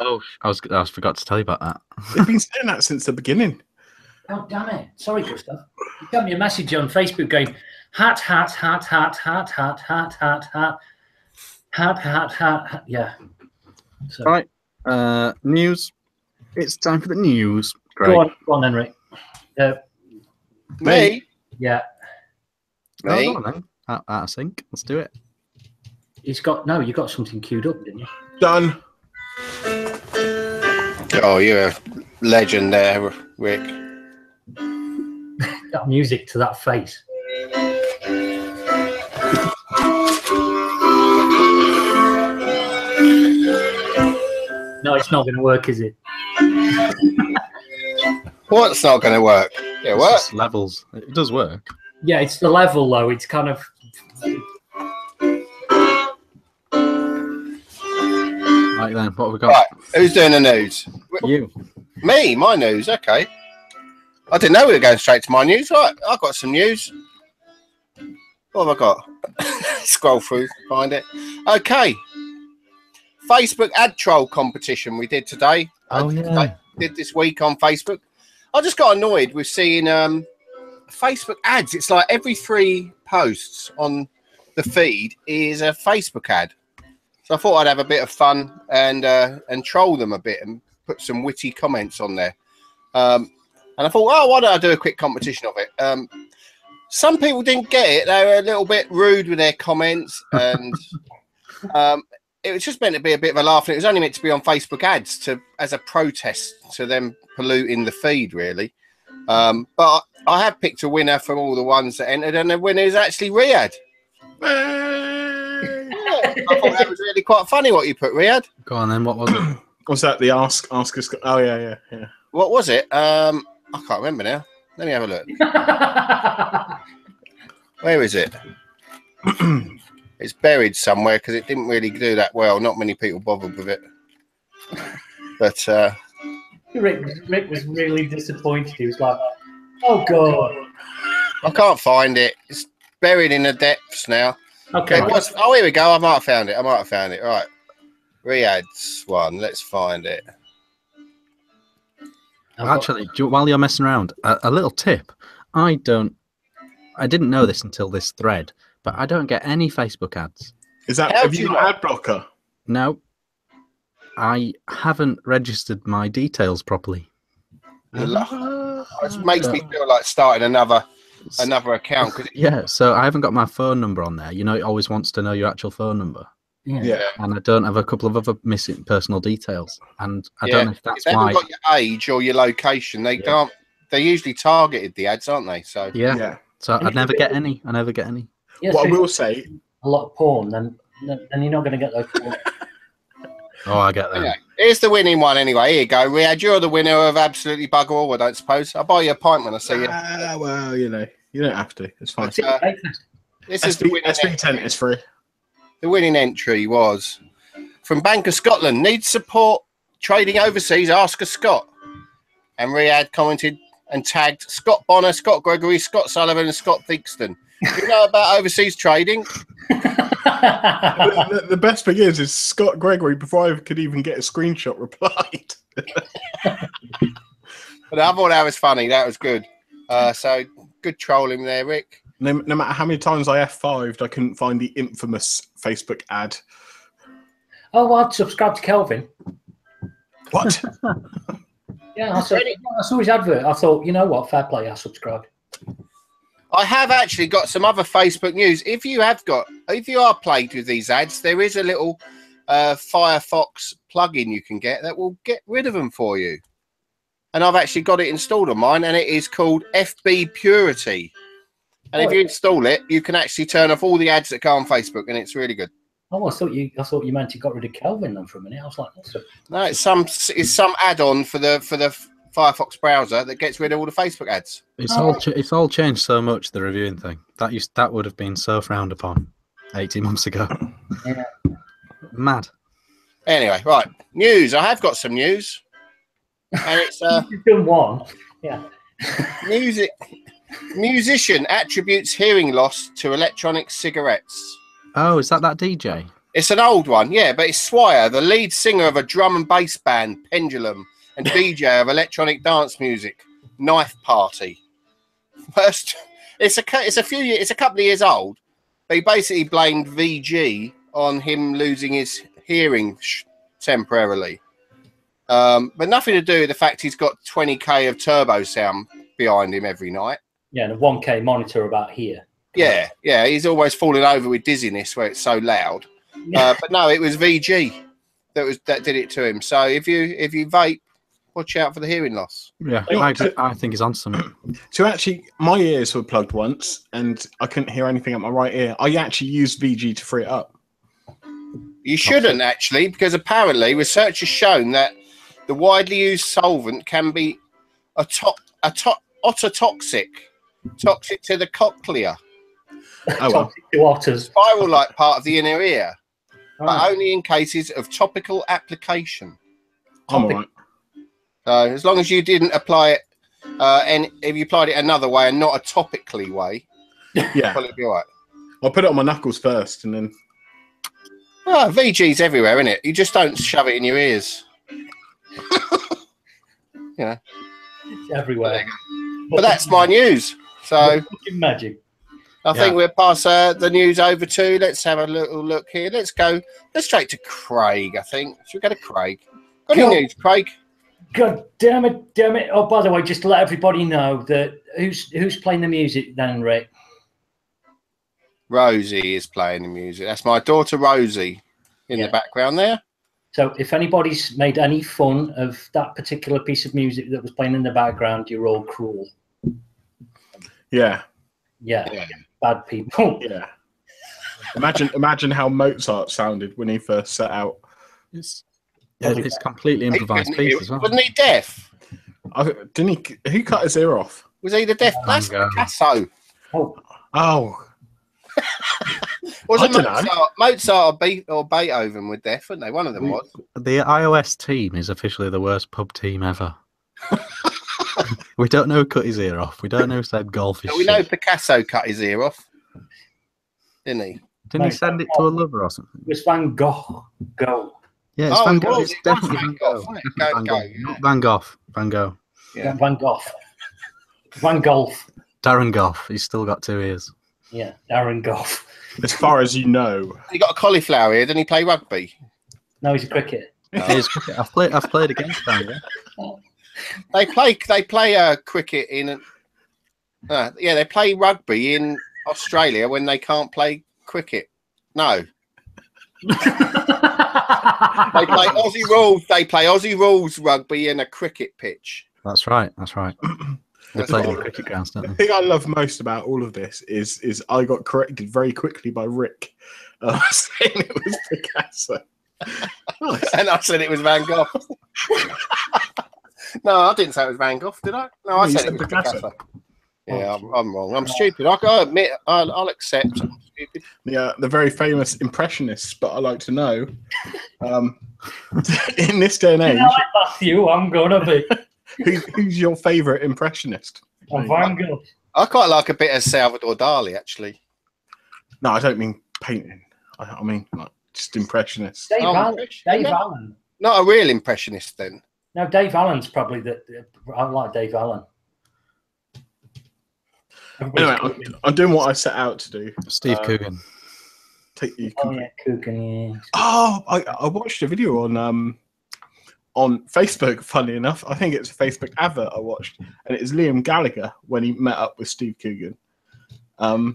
Oh, I forgot to tell you about that. They've been saying that since the beginning. Oh, damn it. Sorry, Gustav. You sent me a message on Facebook going, hat. Yeah. So. Right. News. It's time for the news. Great. Go on then, Rick. Me? Yeah. Me? Go on, then. Out of sync. Let's do it. You got something queued up, didn't you? Done. Oh, you're a legend there, Rick. That music to that face. No, it's not going to work, is it? What's not going to work? It works. Levels. It does work. Yeah, it's the level, though. It's kind of... Right then, what have we got? Right, who's doing the news? You. Me, my news, okay. I didn't know we were going straight to my news. Right, I've got some news. What have I got? Scroll through, find it. Okay. Facebook ad troll competition we did today. Oh, yeah. Did this week on Facebook. I just got annoyed with seeing Facebook ads. It's like every 3 posts on the feed is a Facebook ad. So I thought I'd have a bit of fun and troll them a bit and put some witty comments on there. And I thought, oh, why don't I do a quick competition of it? Some people didn't get it. They were a little bit rude with their comments. And it was just meant to be a bit of a laugh. And it was only meant to be on Facebook ads as a protest to them polluting the feed, really. But I have picked a winner from all the ones that entered. And the winner is actually Riyadh. I thought that was really quite funny what you put, Riyadh. Go on then, what was it? Was that the ask us? Oh, yeah. What was it? I can't remember now. Let me have a look. Where is it? It's buried somewhere because it didn't really do that well. Not many people bothered with it. But Rick was really disappointed. He was like, oh, God. I can't find it. It's buried in the depths now. Okay. Oh, here we go. I might have found it. All right. Riyadh's one. Let's find it. Actually, while you're messing around, a little tip. I didn't know this until this thread, but I don't get any Facebook ads. Is that, have you got ad blocker? No. I haven't registered my details properly. It makes me feel like starting another account. Yeah, so I haven't got my phone number on there. You know, it always wants to know your actual phone number. Yeah. And I don't have a couple of other missing personal details. And I don't know if that's they why. haven't got your age or your location. They can't. They're usually targeted, the ads, aren't they? So yeah. So I never get any. Yeah, what I will say, a lot of porn, then you're not going to get those porn. Oh, I get that. Anyway, here's the winning one anyway. Here you go, Riyadh. You're the winner of absolutely bugger all, I don't suppose. I'll buy you a pint when I see you. Well, you know, you don't have to. It's fine. This is the winning SB10 is free. The winning entry was from Bank of Scotland. Needs support trading overseas? Ask a Scot. And Riyadh commented and tagged Scott Bonner, Scott Gregory, Scott Sullivan, and Scott Theakston. Do you know about overseas trading? The best thing is Scott Gregory, before I could even get a screenshot, replied. But I thought that was funny. That was good. So good trolling there, Rick. No matter how many times I F5'd, I couldn't find the infamous Facebook ad. Oh, well, I'd subscribe to Kelvin. What? Yeah, I saw his advert. I thought, you know what, fair play, I subscribed. I have actually got some other Facebook news. If you are plagued with these ads, there is a little Firefox plugin you can get that will get rid of them for you. And I've actually got it installed on mine, and it is called FB Purity. And if you install it, you can actually turn off all the ads that go on Facebook, and it's really good. Oh, I thought you meant you got rid of Kelvin then for a minute. I was like, no, it's some add-on for the Firefox browser that gets rid of all the Facebook ads. It's all changed so much, the reviewing thing. That would have been so frowned upon 18 months ago. Yeah. Mad. Anyway, right, news. I have got some news, and it's you've done one. Yeah. Musician attributes hearing loss to electronic cigarettes. Oh, is that DJ? It's an old one, yeah, but it's Swire, the lead singer of a drum and bass band, Pendulum, and DJ of electronic dance music, Knife Party. First, it's a couple of years old. They basically blamed VG on him losing his hearing temporarily, but nothing to do with the fact he's got 20k of turbo sound behind him every night. Yeah, and a 1K monitor about here. Yeah, he's always falling over with dizziness where it's so loud. But no, it was VG that did it to him. So if you vape, watch out for the hearing loss. Yeah, I think he's on something. So actually, my ears were plugged once, and I couldn't hear anything at my right ear. I actually used VG to free it up. You shouldn't actually, because apparently research has shown that the widely used solvent can be ototoxic, toxic to the cochlea. Oh, well. Toxic to otters. Spiral-like part of the inner ear, but only in cases of topical application. I'm all right. So as long as you didn't apply it, and if you applied it another way and not a topically way, yeah, it'll be all right. I'll put it on my knuckles first, and then. Oh, VG's everywhere, isn't it? You just don't shove it in your ears. Yeah, it's everywhere. But that's my news. So magic. I think we'll pass the news over to. Let's have a little look here. Let's straight to Craig. I think. Should we go to Craig? Got any news, Craig? God damn it! Oh, by the way, just to let everybody know that who's playing the music then, Rick? Rosie is playing the music. That's my daughter Rosie in the background there. So if anybody's made any fun of that particular piece of music that was playing in the background, you're all cruel. Yeah. Bad people. Yeah. Imagine how Mozart sounded when he first set out. It's completely improvised piece as well. Wasn't he deaf? Didn't he? Who cut his ear off? Was he the deaf? That's Picasso. Oh. Wasn't Mozart or Beethoven were deaf, weren't they? One of them was. The iOS team is officially the worst pub team ever. We don't know who cut his ear off. We don't know who said golf is We know Picasso cut his ear off, didn't he? Didn't he send it to a lover or something? It was Van Gogh. Yeah, it's Van Gogh. It's definitely Van Gogh. Not Van Gogh. Van Gogh. Yeah. Van Gogh. Van Gogh. Darren Goff. He's still got 2 ears. Yeah, Darren Goff. As far as you know. He got a cauliflower ear. Didn't he play rugby? No, he's a cricketer. He's cricket. I've played against Van Gogh. They play cricket in. They play rugby in Australia when they can't play cricket. No. They play Aussie rules. They play Aussie rules rugby in a cricket pitch. That's right. They play on cricket grounds, don't they? The thing I love most about all of this is I got corrected very quickly by Rick, saying it was Picasso. Nice. And I said it was Van Gogh. No, I didn't say it was Van Gogh, did I? No, I said it was Picasso. Yeah, I'm wrong. I'm stupid. I gotta admit, I'll accept. I'm stupid. Yeah, the very famous impressionists, but I like to know, in this day and age, Matthew, I'm gonna be. Who's your favourite impressionist? Van Gogh. I quite like a bit of Salvador Dali, actually. No, I don't mean painting. I mean like just impressionists. Dave Allen. Not a real impressionist, then. No, Dave Allen's probably I like Dave Allen. Anyway, I'm doing what I set out to do. Steve Coogan. Coogan, yeah. Oh, I watched a video on Facebook, funny enough. I think it's a Facebook advert I watched, and it was Liam Gallagher when he met up with Steve Coogan. Oh,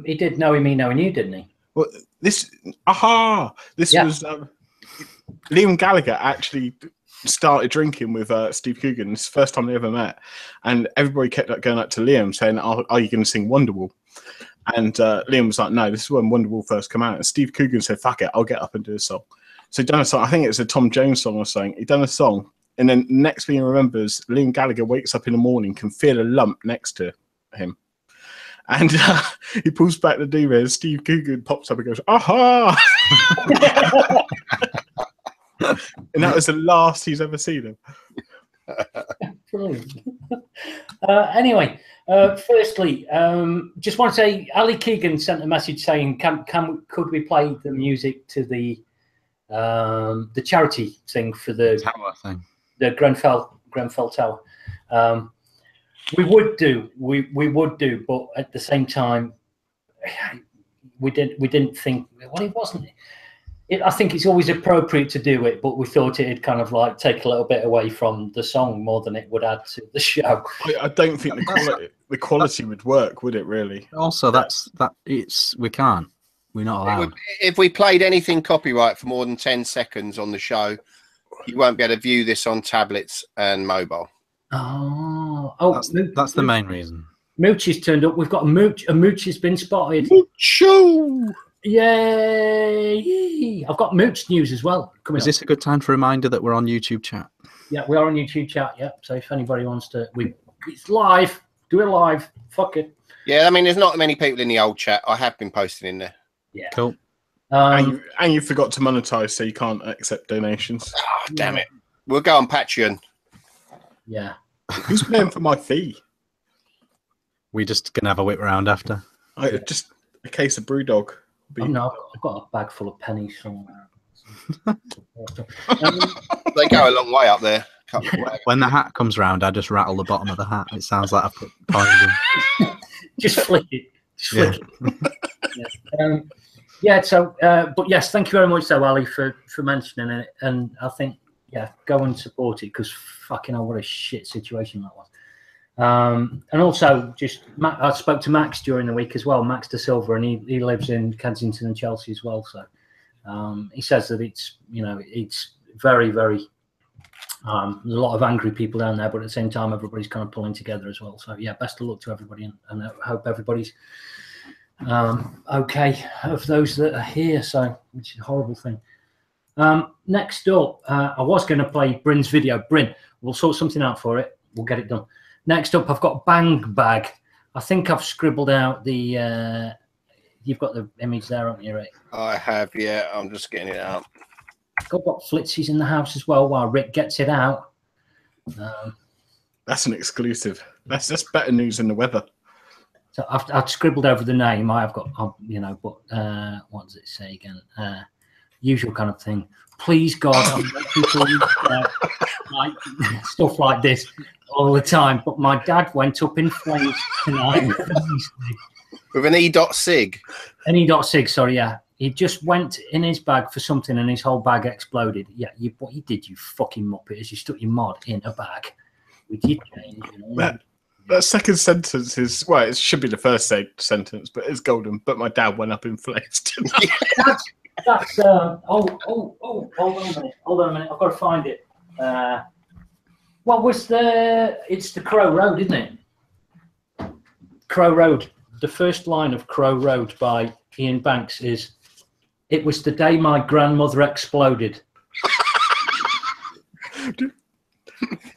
he did knowing me, knowing you, didn't he? Well, He did knowing me, knowing you, didn't he? Well, this Yeah. was Liam Gallagher actually started drinking with Steve Coogan. It's the first time they ever met, and everybody kept going up to Liam saying, "Are you going to sing Wonderwall?" And Liam was like, "No, this is when Wonderwall first came out." And Steve Coogan said, "Fuck it, I'll get up and do a song." So he done a song. I think it's a Tom Jones song or something. He done a song, and then next thing he remembers, Liam Gallagher wakes up in the morning, can feel a lump next to him. And he pulls back the duvet, and Steve Coogan pops up and goes, "Aha!" And that was the last he's ever seen him. Brilliant. Anyway, firstly, just want to say, Ali Keegan sent a message saying, could we play the music to the charity thing for the Tower thing, the Grenfell Tower? We would do, but at the same time, we didn't think. Well, it wasn't. I think it's always appropriate to do it, but we thought it'd kind of like take a little bit away from the song more than it would add to the show. I don't think the quality would work, would it? Really? Also, we can't. We're not allowed. If we played anything copyright for more than 10 seconds on the show, you won't be able to view this on tablets and mobile. Oh, that's the main reason. Mooch has turned up. We've got a Mooch. A Mooch has been spotted. Mooch! Yay! I've got Mooch news as well. Is this a good time for a reminder that we're on YouTube chat? Yeah, we are on YouTube chat. Yeah, so if anybody wants to, it's live. Do it live. Fuck it. Yeah, I mean, there's not many people in the old chat. I have been posting in there. Yeah. Cool. And you forgot to monetize, so you can't accept donations. Oh, damn it. We'll go on Patreon. Yeah. Who's paying for my fee? We just gonna have a whip round after. Just a case of Brewdog. Oh, no, I've got a bag full of pennies somewhere. They go a long way up there. When the hat comes round, I just rattle the bottom of the hat. It sounds like I put poison. Just flick it. Just flick it. Yeah. So, but yes, thank you very much, though, Ali, for mentioning it. And I think, yeah, go and support it, because fucking hell, what a shit situation that was. And also, I spoke to Max during the week as well, Max De Silva, and he lives in Kensington and Chelsea as well. So he says that it's very, very, there's a lot of angry people down there, but at the same time, everybody's kind of pulling together as well. So yeah, best of luck to everybody, and I hope everybody's okay, of those that are here. So, which is a horrible thing. Next up, I was going to play Bryn's video. Bryn, we'll sort something out for it. We'll get it done. Next up, I've got Bang Bag. I think I've scribbled out the. You've got the image there, haven't you, Rick? I have, yeah. I'm just getting it out. I've got Flitzy's in the house as well while Rick gets it out. That's an exclusive. That's better news than the weather. So I've scribbled over the name. I have got, but what does it say again? Usual kind of thing. Please God, I want people like stuff like this all the time. But my dad went up in flames tonight with an E.sig. An E.sig, sorry, yeah. He just went in his bag for something, and his whole bag exploded. Yeah, what you did, you fucking muppet, is you stuck your mod in a bag with your change. That second sentence is, well, it should be the first sentence, but it's golden. But my dad went up in flames tonight. That's hold on a minute, I've got to find it. What was it's the Crow Road, isn't it? Crow Road. The first line of Crow Road by Ian Banks is, "It was the day my grandmother exploded."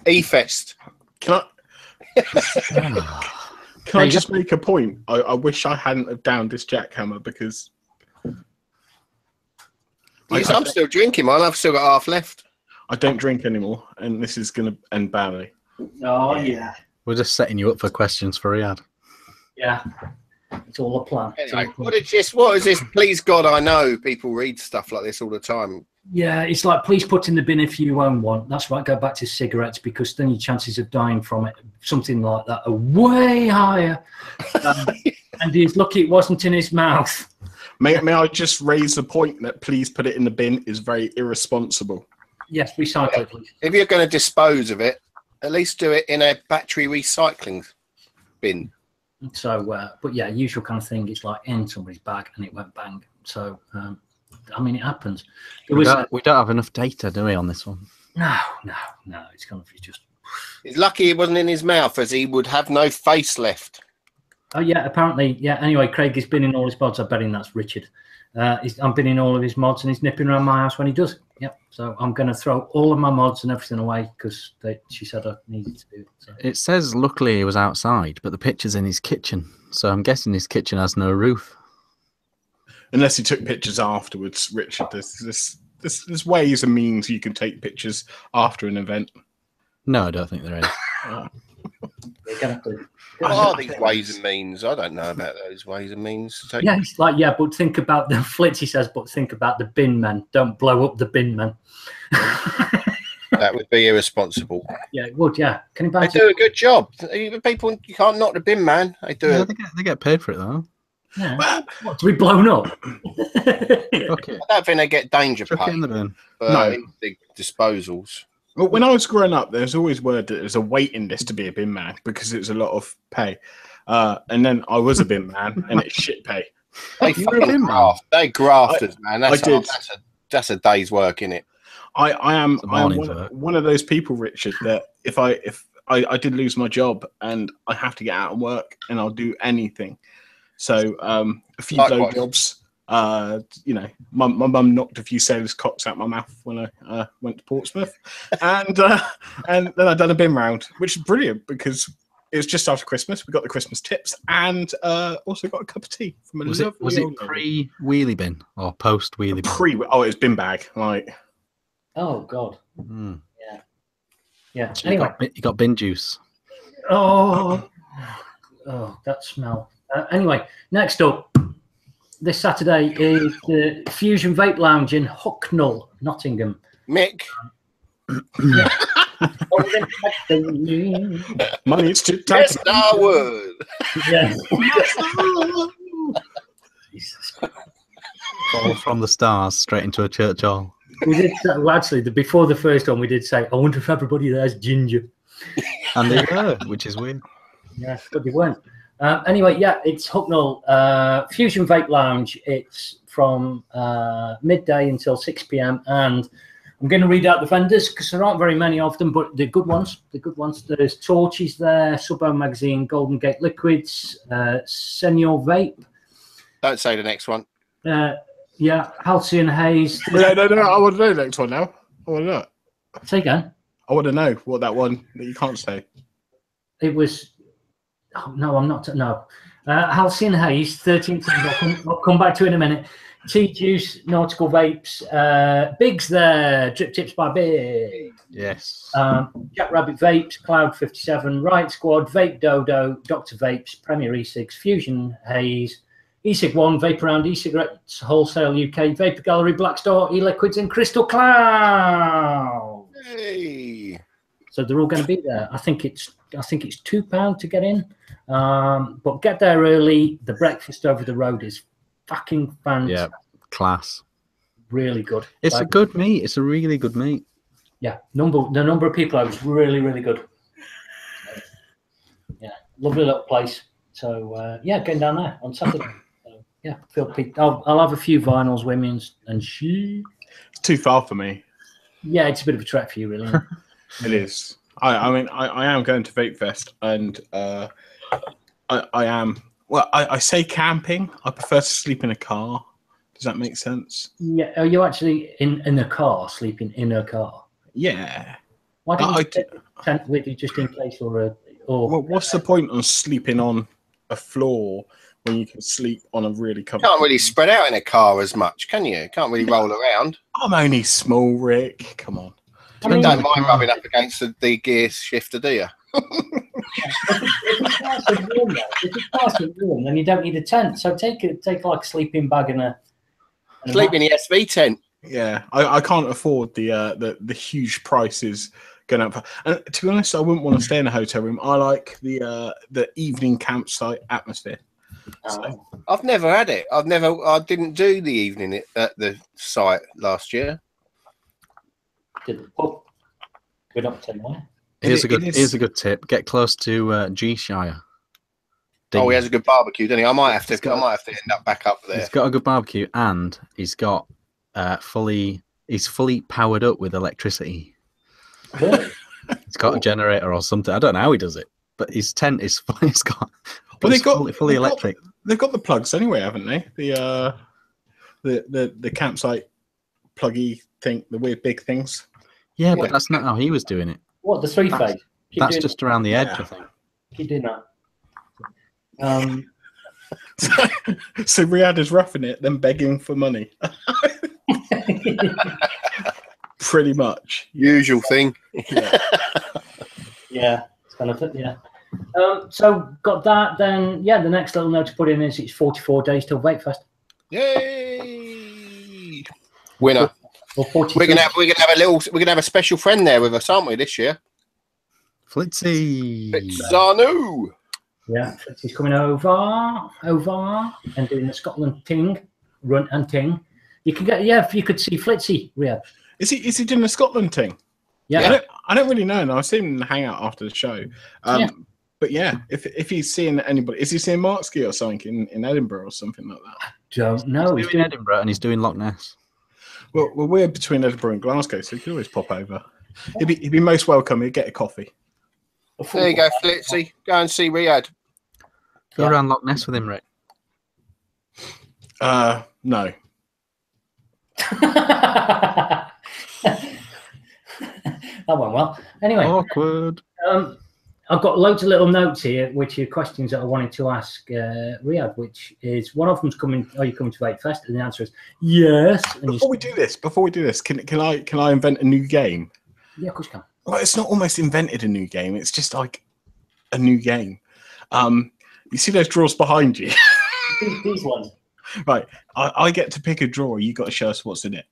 E-Fest. Can I just make a point? I wish I hadn't have downed this jackhammer, because I'm still drinking mine. I've still got half left. I don't drink anymore, and this is going to end badly. Oh, yeah. We're just setting you up for questions for Riyadh. Yeah. It's all a plan. Anyway, what is this? Please God, I know people read stuff like this all the time. Yeah, it's like, please put in the bin if you own one. That's right, go back to cigarettes, because then your chances of dying from it, something like that, are way higher. And he's lucky it wasn't in his mouth. May I just raise the point that please put it in the bin is very irresponsible? Yes, recycle it, please. If you're going to dispose of it, at least do it in a battery recycling bin. So, but yeah, usual kind of thing. It's like in somebody's bag and it went bang. So, I mean, it happens. We don't have enough data, do we, on this one? No. It's kind of just. He's lucky it wasn't in his mouth, as he would have no face left. Oh yeah, apparently, yeah. Anyway, Craig has been in all his mods. I bet him that's Richard. I've been in all of his mods, and he's nipping around my house when he does. Yep. So I'm going to throw all of my mods and everything away because she said I needed to do it. So. It says luckily he was outside, but the picture's in his kitchen, so I'm guessing his kitchen has no roof. Unless he took pictures afterwards, Richard. There's ways and means you can take pictures after an event. No, I don't think there is. What are these ways and means? I don't know about those ways and means. Yeah, it's like, yeah, but think about the Flitzy says, but think about the bin men. Don't blow up the bin men. That would be irresponsible. Yeah, it would, yeah. Can you They do a good job. People, you can't knock the bin man. They do it. They get paid for it, though. Yeah. What, to be blown up? Okay. I don't think they get danger Chuck it pay. in the bin. No. The disposals. Well, when I was growing up, there's always word that there's a waiting list to be a bin man because it's a lot of pay. And then I was a bin man, and it's shit pay. They fucking graft. They grafters, man. That's a day's work, innit? I am one of those people, Richard, that if I did lose my job and I have to get out and work, and I'll do anything. So a few blow jobs. You know, my mum knocked a few sailors' cocks out my mouth when I went to Portsmouth, and then I done a bin round, which is brilliant because it was just after Christmas. We got the Christmas tips, and also got a cup of tea from a Was it pre-wheelie bin or post-wheelie bin? Oh, it was bin bag. Like, oh god, yeah. So Anyway, you got bin juice. Oh, that smell. Anyway, next up. This Saturday is the Fusion Vape Lounge in Hucknall, Nottingham. Mick. Money, it's too tight. Yes, I would. Yes. Fall from the stars straight into a church hall. We did actually before the first one. We did say, "I wonder if everybody there's ginger," and they were, which is weird. Yeah, but they weren't. Anyway, yeah, it's Hucknall Fusion Vape Lounge. It's from midday until 6 p.m. And I'm going to read out the vendors because there aren't very many of them, but they're good ones. They're good ones. There's Torches there, Subbo Magazine, Golden Gate Liquids, Senior Vape. Don't say the next one. Yeah, Halcyon Haze. No. I want to know the next one now. I want to know. Say again. I want to know what that one that you can't say. It was. Oh, no, I'm not. No. Halcyon Haze, 13th. I'll come back to it in a minute. Tea Juice, Nautical Vapes, Big's there, Drip Tips by Big. Yes. Jack Rabbit Vapes, Cloud 57, Riot Squad, Vape Dodo, Dr. Vapes, Premier E-Cigs, Fusion Haze, E-Cig One, Vape Around, E-Cigarettes, Wholesale UK, Vapor Gallery, Black Star, E-Liquids, and Crystal Cloud. Hey. So they're all going to be there. I think it's £2 to get in, but get there early. The breakfast over the road is fucking fantastic. Yeah, class. Really good. It's a good meat. It's a really good meat. Yeah, the number of people was really, really good. Yeah, lovely little place. So yeah, getting down there on Saturday. So, yeah, I'll have a few vinyls, women's, and she. It's too far for me. Yeah, it's a bit of a trek for you, really. Isn't it? It is. I mean, I am going to Vape Fest, and I am. Well, I say camping. I prefer to sleep in a car. Does that make sense? Yeah. Are you actually in a car, sleeping in a car? Yeah. Why don't you take a tent with you just in case, or? Well, what's the point on sleeping on a floor when you can sleep on a really comfortable? Can't really spread out in a car as much, can you? Can't really roll around. I'm only small, Rick. Come on. You don't mind rubbing up against the gear shifter, do you? If it's nice and warm, then you don't need a tent. So take like a sleeping bag and sleep in the SV tent. Yeah, I can't afford the huge prices going up. And to be honest, I wouldn't want to stay in a hotel room. I like the evening campsite atmosphere. So. I've never had it. I didn't do the evening at the site last year. We're not 10 away. Here's a good tip. Get close to G-Shire. Oh, he has a good barbecue, doesn't he? I might have to end up back up there. He's got a good barbecue, and he's got he's fully powered up with electricity. Really? He's got a generator or something. I don't know how he does it, but his tent is fully. It's got. Well, they've got fully electric. They've got the plugs anyway, haven't they? The campsite pluggy thing, the weird big things. Yeah, but that's not how he was doing it. What, the three-phase? That's just around the edge, I think. Keep doing that. So Riyadh is roughing it, then begging for money. Pretty much. Usual thing. Yeah. Yeah, it's kind of it, yeah. So got that, then, yeah, the next little note to put in is it's 44 days till Vape Fest. Yay! Winner. Or We're gonna have a special friend there with us, aren't we, this year? Flitzy. Fitzanu. Yeah, Flitzy's coming over and doing the Scotland run and ting. You can get, if you could see Flitzy, Riyadh. Is he doing the Scotland thing? Yeah. I don't really know. And I've seen him hang out after the show. But yeah, if he's seeing anybody, is he seeing Marksky or something in Edinburgh or something like that? Don't know. He's doing Edinburgh and he's doing Loch Ness. Well, we're between Edinburgh and Glasgow, so he could always pop over. He'd be most welcome. He'd get a coffee. There you go, Flitzy. Go and see Riyadh. Go around Loch Ness with him, Rick. No. That went well. Anyway, Awkward. I've got loads of little notes here, which are questions that I wanted to ask Riyadh, which is one of them's coming. Are you coming to Vape Fest? And the answer is yes. And Before we do this, can I invent a new game? Yeah, of course you can. Well, it's not almost invented a new game. It's just like a new game. You see those drawers behind you? These ones. Right. I get to pick a drawer. You got to show us what's in it.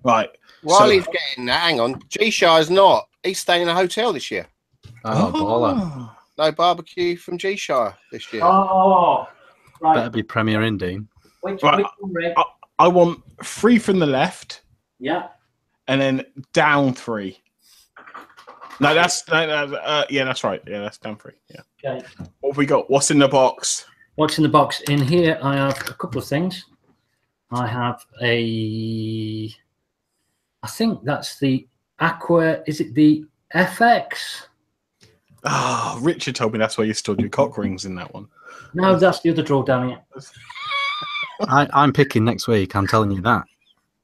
Right. While he's getting that, hang on. G-Shire's not. He's staying in a hotel this year. Oh, baller. No barbecue from G-Shire this year. Oh, right. Better be Premier in, Dean. Which Right. one, Rick? I want 3 from the left, Yeah. and then down 3. No, that's yeah, that's right. Yeah, that's down 3. Yeah. Okay. What have we got? What's in the box? What's in the box? In here, I have a couple of things. I have I think that's the Aqua. Is it the FX? Ah, Richard told me that's where you stored your cock rings in that one. No, that's the other drawer down here. I'm picking next week. I'm telling you that.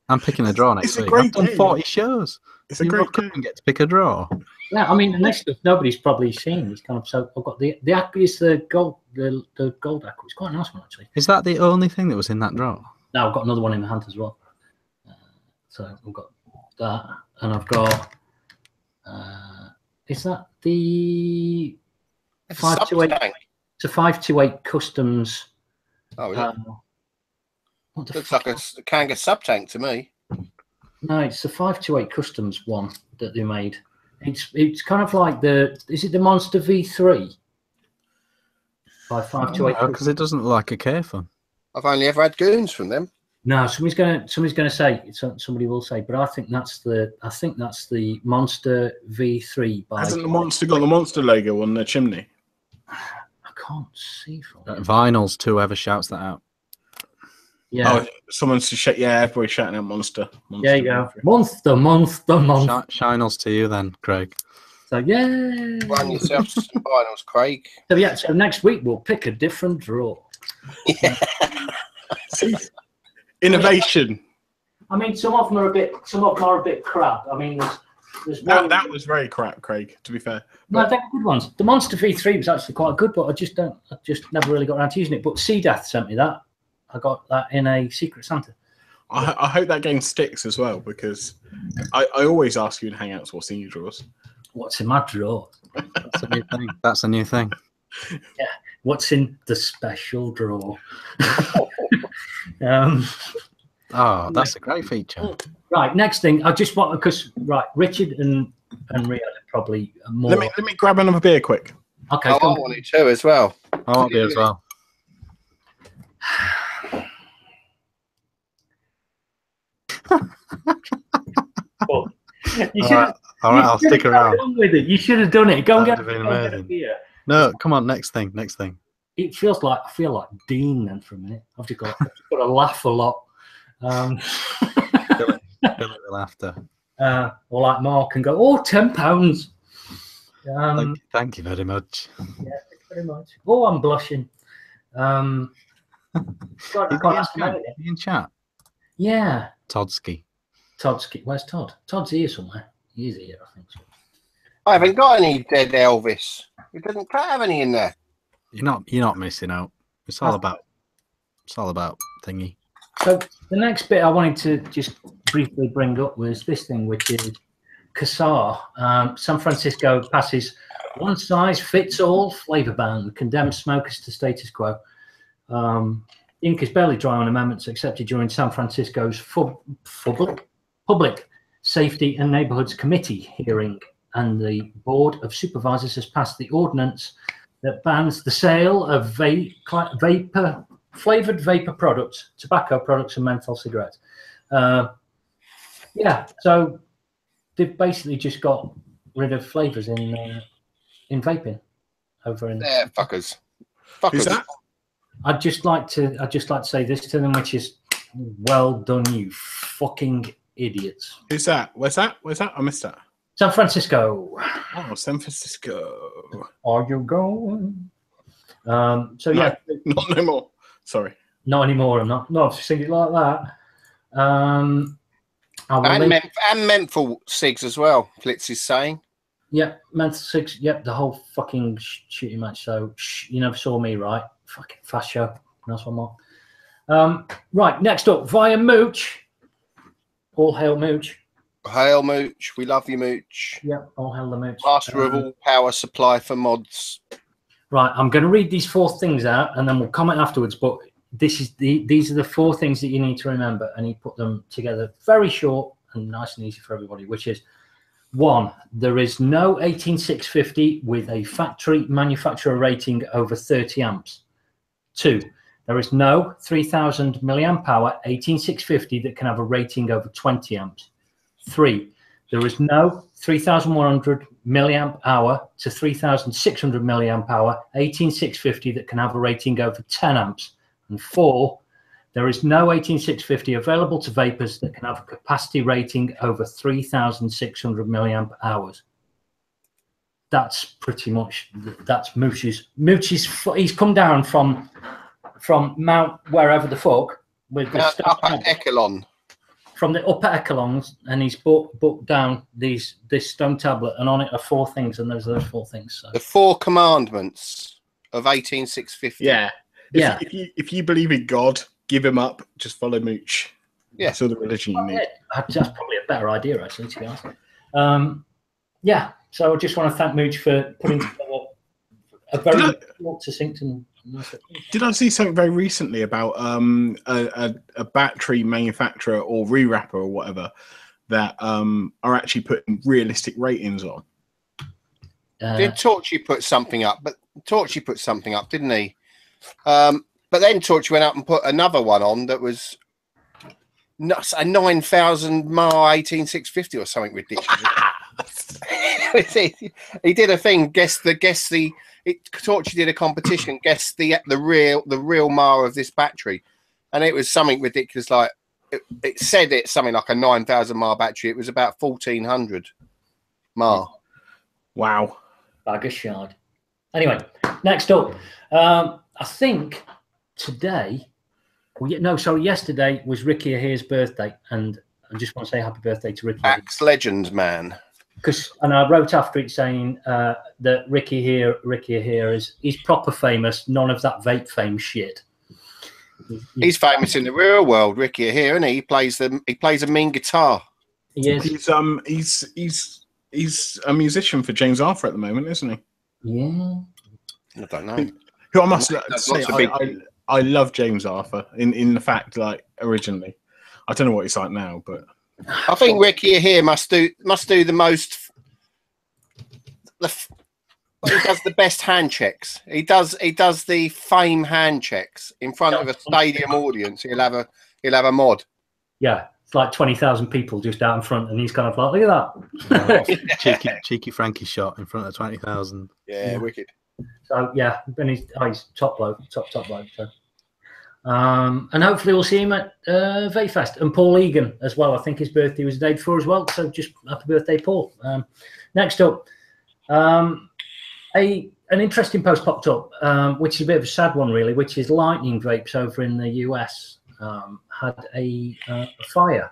I'm picking a draw next week. I've done 40 shows. It's a great game. And get to pick a draw. Yeah, I mean the next stuff nobody's probably seen. It's kind of so I've got the Aqua is the gold Aqua. It's quite a nice one actually. Is that the only thing that was in that draw? Now I've got another one in my hand as well. So I've got that, and I've got. Is that the 528? It's a 528 customs. Oh, is it? What the Looks fuck? like a Kanga sub tank to me. No, it's the 528 customs one that they made. It's kind of like is it the Monster V3? By 528. Because it doesn't look like a K-Fun. I've only ever had goons from them. No, somebody's gonna say, somebody will say, but I think that's the Monster V3. Hasn't the Monster got the Monster logo on the chimney? I can't see from it. Vinyls, whoever shouts that out. Yeah. Oh, someone's to shout. Yeah, everybody's shouting out Monster. There you go. Monster. Shinels to you then, Craig. So yeah. Run yourself some finals, Craig. So yeah. So next week we'll pick a different draw. Yeah. See? Innovation. I mean, some of them are a bit crap. I mean, there's one That was very crap, Craig. To be fair. No, they're good ones. The Monster V3 was actually quite good, but I just never really got around to using it. But Sea Death sent me that. I got that in a Secret Santa. I hope that game sticks as well, because I always ask you in Hangouts what's in your drawers. What's in my drawer? That's a new thing. That's a new thing. Yeah. What's in the special drawer? Oh, that's a great feature. Right. Next thing, I just want Richard and Riyadh are probably more. Let me grab another beer quick. Okay. Oh, I want it too as well. I want beer as well. You All right, I'll stick around. With it. You should have done it. Go and That'd get have been a beer. No, come on, next thing. It feels like I feel like Dean then for a minute. I've just got to laugh a lot. Fill it with laughter. Or like Mark and go, oh, £10. Thank you very much. Yeah, thank you very much. Oh, I'm blushing. God, I can't ask him anything. Is he in chat? Yeah. Todsky. Where's Todd? Todd's here somewhere. He is here, I think. So. I haven't got any dead Elvis. It doesn't have any in there. You're not missing out. It's all about thingy. So the next bit I wanted to just briefly bring up was this thing, which is CASAR. San Francisco passes one-size-fits-all flavor ban, condemns smokers to status quo. Ink is barely dry on amendments accepted during San Francisco's Public Safety and Neighborhoods Committee hearing, and the Board of Supervisors has passed the ordinance that bans the sale of flavored vapor products, tobacco products, and menthol cigarettes. Yeah, so they've basically just got rid of flavors in vaping over in. Yeah, fuckers. Who's that? I'd just like to say this to them, which is, well done, you fucking idiots. Who's that? Where's that? I missed that. San Francisco. Oh, San Francisco. Are you going? So yeah, not no more. Sorry. Not anymore. I'm not. No, I've seen it like that. And menthol cigs as well. Flitz is saying. Yep, menthol cigs. Yep, the whole fucking shooting match. So you never saw me, right? Fucking fast show. That's one more. Right, next up, via Mooch. All hail Mooch. Hail Mooch. We love you, Mooch. Yep, all hail the Mooch. Master of all power supply for mods. Right, I'm going to read these 4 things out, and then we'll comment afterwards. But these are the 4 things that you need to remember, and he put them together very short and nice and easy for everybody. Which is 1, there is no 18650 with a factory manufacturer rating over 30 amps. 2, there is no 3000 milliamp hour 18650 that can have a rating over 20 amps. 3, there is no 3100 milliamp hour to 3600 milliamp hour 18650 that can have a rating over 10 amps. And 4, there is no 18650 available to vapors that can have a capacity rating over 3600 milliamp hours. That's pretty much, that's Mooch's. He's come down from Mount wherever the fuck with the upper echelon. From the upper echelons, and he's booked down this stone tablet, and on it are 4 things, and those are those 4 things. So. The 4 commandments of 18650. Yeah. Yeah. If you believe in God, give him up. Just follow Mooch. Yeah. That's all the religion you need. That's probably a better idea, actually, to be honest. Yeah. So I just want to thank Mooch for putting together a very succinct and nice. Did I see something very recently about a battery manufacturer or rewrapper or whatever that are actually putting realistic ratings on? Did Torchy put something up? But Torchy put something up, didn't he? But then Torchy went up and put another one on that was a 9,000 mile 18650 or something ridiculous. He did a thing. Torchy did a competition. Guess the real mile of this battery, and it was something ridiculous. Like it said it's something like a 9,000 mile battery. It was about 1,400 mile. Wow, bag of shard. Anyway, next up, I think today. Yesterday was Ricky Ahere's birthday, and I just want to say happy birthday to Ricky. Axe legend, man. And I wrote after it saying that Ricky Ahere he's proper famous, none of that vape fame shit. He's famous in the real world, Ricky Ahere, isn't he? He plays a mean guitar. He is. He's a musician for James Arthur at the moment, isn't he? Yeah. I don't know. Who I must say, I love James Arthur in the fact, like, originally. I don't know what he's like now, but I think Ricky Ahere must do the most. He does the best hand checks. He does the fame hand checks in front of a stadium audience. He'll have a mod. Yeah, it's like 20,000 people just out in front, and he's kind of like, look at that. Cheeky Frankie shot in front of 20,000. Yeah, wicked. So yeah, and he's top bloke, top bloke. So. And hopefully we'll see him at Vape Fest. And Paul Egan as well. I think his birthday was the day before as well. So just happy birthday, Paul. Next up, an interesting post popped up, which is a bit of a sad one, really, which is Lightning Vapes over in the US had a fire.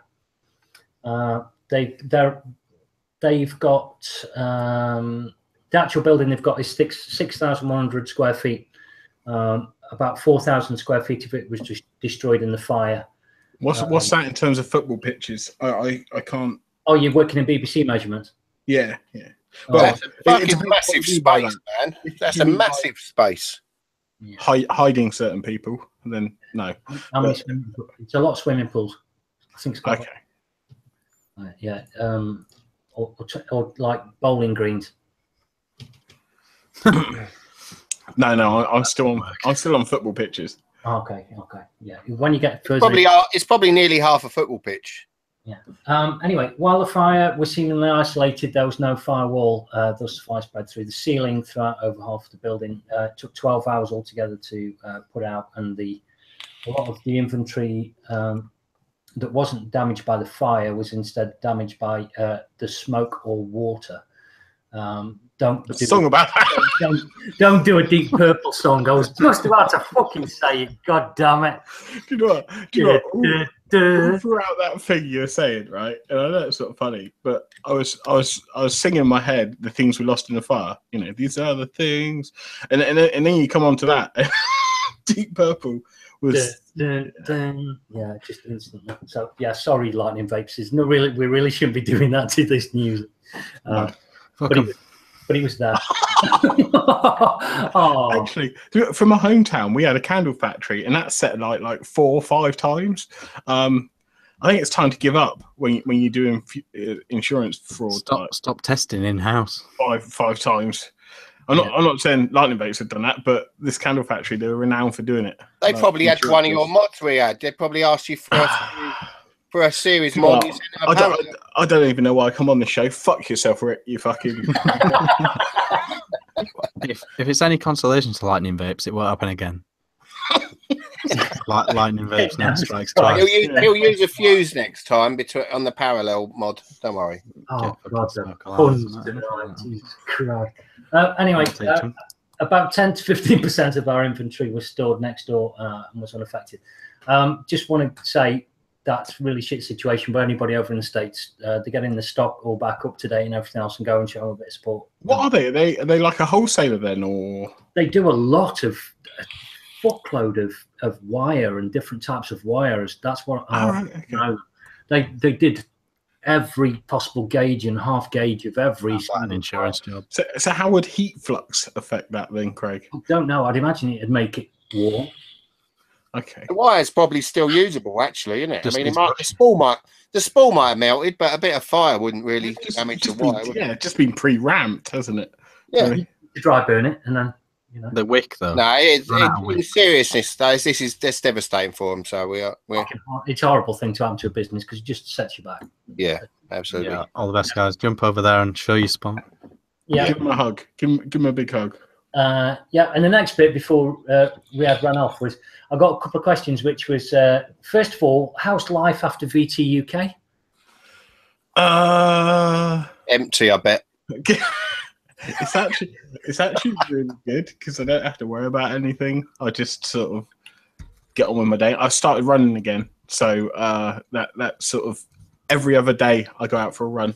They've got the actual building they've got is 6,100 square feet. About 4,000 square feet of it was just destroyed in the fire. What's that in terms of football pitches? I can't. Oh, you're working in BBC measurements? Yeah. Well, it's a massive space, man. That's a massive space. Yeah. Hiding certain people, and then no. It's a lot of swimming pools. I think it's quite okay. Yeah. Or like bowling greens. No, I'm still on football pitches. Okay, yeah. When you get further, it's probably nearly half a football pitch. Yeah. Anyway, while the fire was seemingly isolated, there was no firewall. Thus, fire spread through the ceiling throughout over half of the building. It took 12 hours altogether to put out, and a lot of the inventory that wasn't damaged by the fire was instead damaged by the smoke or water. Don't do a Deep Purple song. I was just about to fucking say it. God damn it! Do you know what? Throughout that thing you were saying, right? And I know it's not funny, but I was singing in my head the things we lost in the fire. You know, these are the things, and then you come on to that. Deep Purple was yeah, just instantly. So yeah, sorry, Lightning Vapes. No, really, we really shouldn't be doing that to this news. But he was there. Oh. Actually, from my hometown, we had a candle factory, and that set like 4 or 5 times. I think it's time to give up when you're doing insurance fraud. Stop testing in house. 5 times. I'm not saying Lightning Vapes have done that, but this candle factory, they were renowned for doing it. They probably had one of your mods we had. They probably asked you for a series mod. I don't even know why I come on the show. Fuck yourself, Rick. You fucking. if it's any consolation to Lightning Vapes, it won't happen again. Lightning Vapes never strikes twice. He'll use a fuse next time on the parallel mod. Don't worry. Oh, God. Jesus Christ. Anyway, about 10 to 15% of our inventory was stored next door and was unaffected. Just want to say, that's a really shit situation, but anybody over in the States, they're getting the stock all back up to date and everything else and go and show them a bit of support. What are they? Are they like a wholesaler then, or? They do a lot of fuckload of wire and different types of wires. That's what I know. They did every possible gauge and half gauge of every insurance job. So how would heat flux affect that then, Craig? I don't know. I'd imagine it'd make it warm. Okay. The wire's probably still usable, actually, isn't it? The spool might have melted, but a bit of fire wouldn't really damage the wire. It's just been pre-ramped, hasn't it? Yeah. You dry burn it, and then the wick though. No, in seriousness, that's devastating for them. So it's a horrible thing to happen to a business because it just sets you back. Yeah, absolutely. Yeah, all the best, guys. Jump over there and show your spot. Yeah. Give him a hug. Give him a big hug. Yeah, and the next bit before we had run off was I got a couple of questions, which was first of all, how's life after VT UK? Empty, I bet. It's actually really good because I don't have to worry about anything. I just sort of get on with my day. I started running again, so that sort of every other day I go out for a run.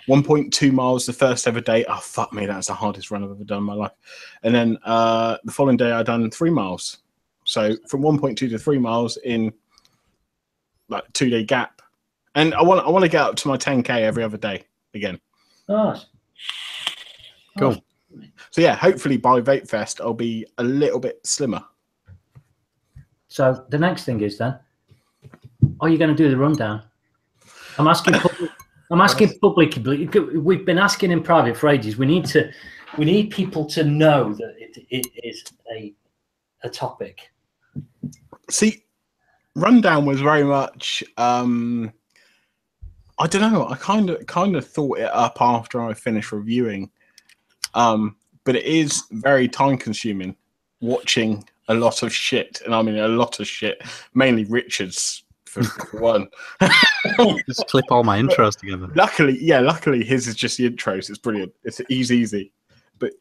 1.2 miles the first ever day. Oh, fuck me, that's the hardest run I've ever done in my life. And then the following day I done 3 miles. So from 1.2 to 3 miles in like 2-day gap. And I want to get up to my 10K every other day again. Nice. Cool. So yeah, hopefully by Vape Fest I'll be a little bit slimmer. So the next thing is then, are you going to do the rundown? I'm asking publicly. We've been asking in private for ages. We need people to know that it is a topic. See, rundown was very much. I don't know. I kind of thought it up after I finished reviewing, but it is very time consuming watching a lot of shit, and I mean a lot of shit, mainly Richard's for one. Just clip all my intros together. Luckily his is just the intros. It's brilliant. It's easy. But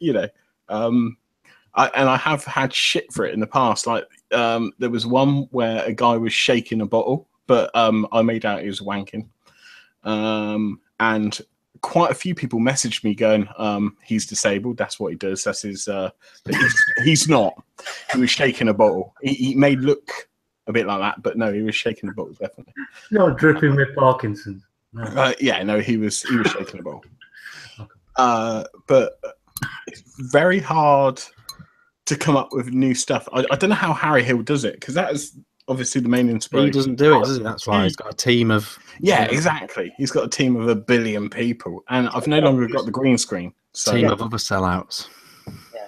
I have had shit for it in the past. Like there was one where a guy was shaking a bottle, but I made out he was wanking. And quite a few people messaged me going, he's disabled. That's what he does. That's his. He's not. He was shaking a bottle. He may look a bit like that, but no, he was shaking a bottle definitely. Not dripping with Parkinson's. No. He was shaking a bottle. But it's very hard to come up with new stuff. I don't know how Harry Hill does it, because that is obviously the main inspiration. He doesn't do it, does he? That's why he's got a team of... Yeah, exactly. He's got a team of 1 billion people, and I've no longer got the green screen. So team of other sellouts.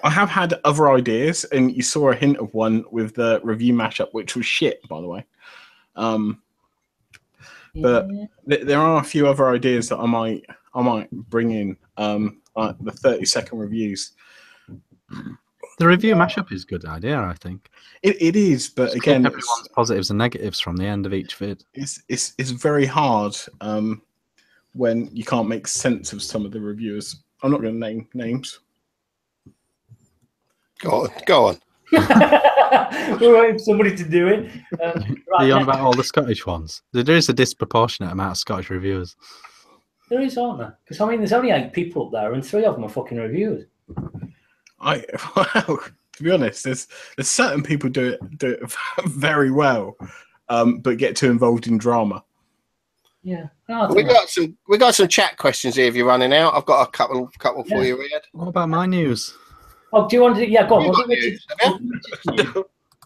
I have had other ideas, and you saw a hint of one with the review mashup, which was shit, by the way. But there are a few other ideas that I might bring in, like the 30-second reviews. The review mashup is a good idea, I think. It is, but just again, everyone's positives and negatives from the end of each vid. It's very hard when you can't make sense of some of the reviewers. I'm not going to name names. Go on. We're waiting for somebody to do it. Are you on about all the Scottish ones? There is a disproportionate amount of Scottish reviewers. There is, aren't there? Because I mean, there's only 8 people up there, and 3 of them are fucking reviewers. To be honest, there's certain people do it very well, but get too involved in drama. Yeah, we got some chat questions here. If you're running out, I've got a couple for you, Riyad. What about my news? Oh, do you want to? Yeah, go on.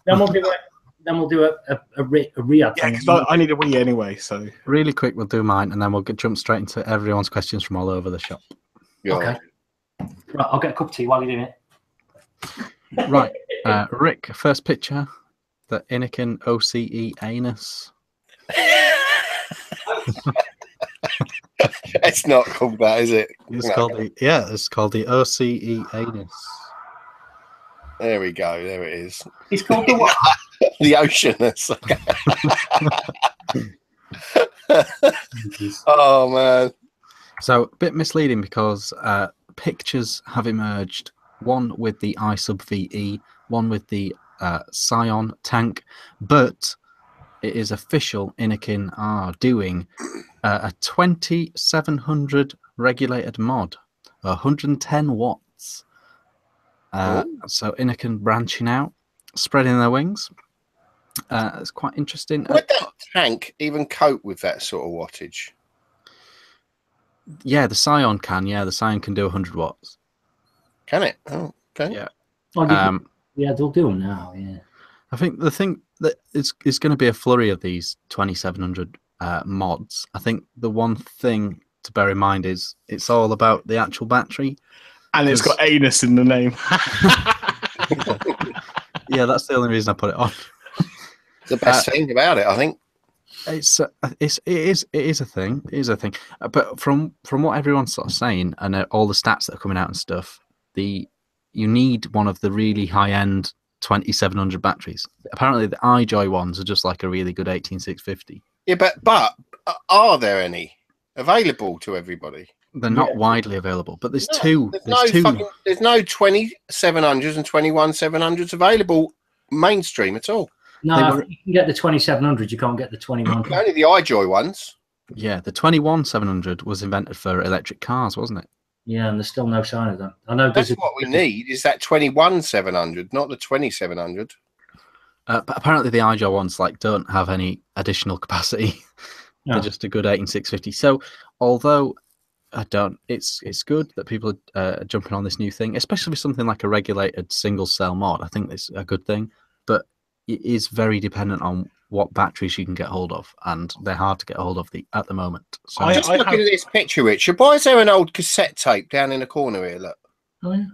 Then we'll do a Riyad. Yeah, because I need a wee anyway. So really quick, we'll do mine, and then we'll jump straight into everyone's questions from all over the shop. Yeah. Okay. Right, I'll get a cup of tea while you're doing it. Right, Rick, first picture, the Inikin OCE anus. It's not called that, is it? It's called the OCE anus. There we go. There it is. It's called the what? The Oceanus. Oh man. So a bit misleading because pictures have emerged. One with the iSub VE, one with the Scion tank, but it is official. Inikin are doing a 2700 regulated mod, 110 watts. So Inikin branching out, spreading their wings. It's quite interesting. Would that tank even cope with that sort of wattage? Yeah, the Scion can. Yeah, the Scion can do 100 watts. Can it? Oh, okay. Yeah. Yeah, they'll do them now. Yeah. I think the thing that is going to be a flurry of these 2700 mods. I think the one thing to bear in mind is it's all about the actual battery, and it's got anus in the name. Yeah, that's the only reason I put it on. The best thing about it, I think. It is a thing. It is a thing. But from what everyone's sort of saying and all the stats that are coming out and stuff, you need one of the really high end 2700 batteries. Apparently, the iJoy ones are just like a really good 18650. Yeah, but are there any available to everybody? They're not widely available, but there's two. There's no 2700s and 21700s available mainstream at all. No, you can get the 2700. You can't get the 21. Only the iJoy ones. Yeah, the 21700 was invented for electric cars, wasn't it? Yeah, and there's still no sign of that. I know. That's what we need. Is that 21700, not the 2700. But apparently, the iJoy ones don't have any additional capacity. No. They're just a good 18650. So, although it's good that people are jumping on this new thing, especially with something like a regulated single cell mod. I think it's a good thing, but it is very dependent on what batteries you can get hold of, and they're hard to get hold of at the moment. So I'm just looking at this picture, Richard. Why is there an old cassette tape down in the corner here? Look. Oh, yeah.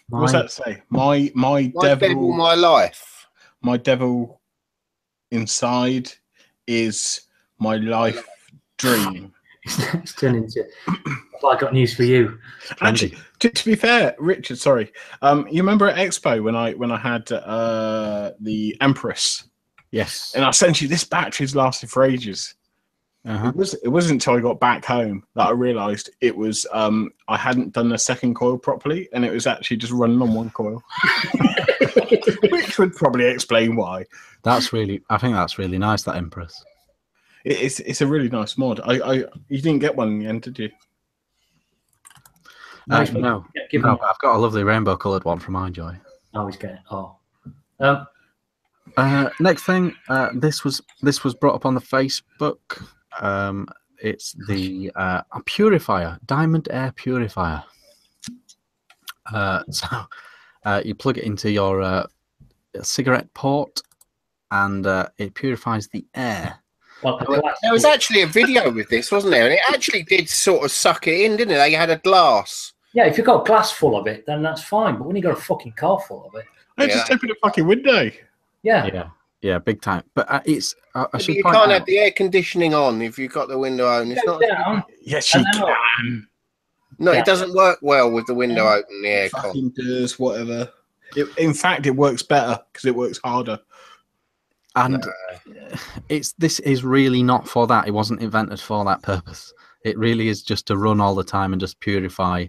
What's that say? My devil, my life. My devil inside is my life dream. It's turned into. Well, I got news for you. Actually, to be fair, Richard, sorry. You remember at Expo when I had the Empress? Yes. And I sent you this battery's lasted for ages. It wasn't until I got back home that I realised it was I hadn't done the second coil properly, and it was actually just running on one coil, which would probably explain why. I think that's really nice. That Empress. It's a really nice mod. You didn't get one in the end, did you? No, but I've got a lovely rainbow-coloured one from iJoy. Oh, he's getting. Oh. Next thing, this was brought up on the Facebook. It's the purifier, diamond air purifier. So you plug it into your cigarette port, and it purifies the air. Well, there was actually a video with this, wasn't there? And it actually did sort of suck it in, didn't it? They had a glass. Yeah, if you've got a glass full of it, then that's fine. But when you've got a fucking car full of it, Just open a fucking window. Yeah, big time. But it's. You can't have the air conditioning on if you've got the window open. It's not. Down, yes, you can. No, it doesn't work well with the window open. The air fucking does whatever. In fact, it works better because it works harder. And this is really not for that. It wasn't invented for that purpose. It really is just to run all the time and just purify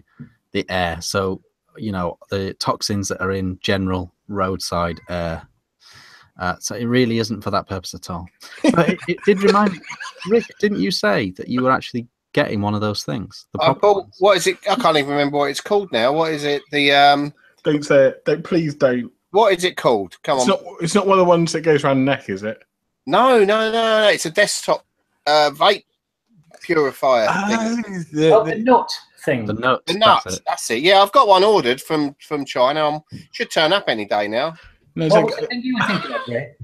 the air. So, the toxins that are in general roadside air. So it really isn't for that purpose at all. But it did remind me, Rick, didn't you say that you were actually getting one of those things? What is it? I can't even remember what it's called now. What is it? Don't say it. Please don't. What is it called? Come on. It's not one of the ones that goes around the neck, is it? No. It's a desktop vape purifier. The nut thing. The nut. The nut. That's it. Yeah, I've got one ordered from China. Should turn up any day now. No, what was the thing you were thinking of, Ray?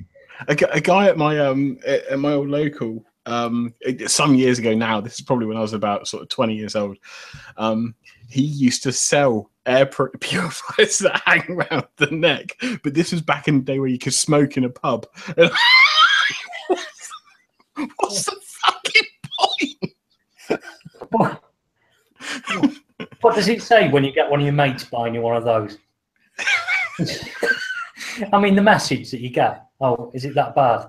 A guy at my old local some years ago now. This is probably when I was about sort of 20 years old. He used to sell air purifiers that hang around the neck, but this was back in the day where you could smoke in a pub. What's the fucking point? What does it say when you get one of your mates buying you one of those? I mean, the message that you get. Oh, is it that bad?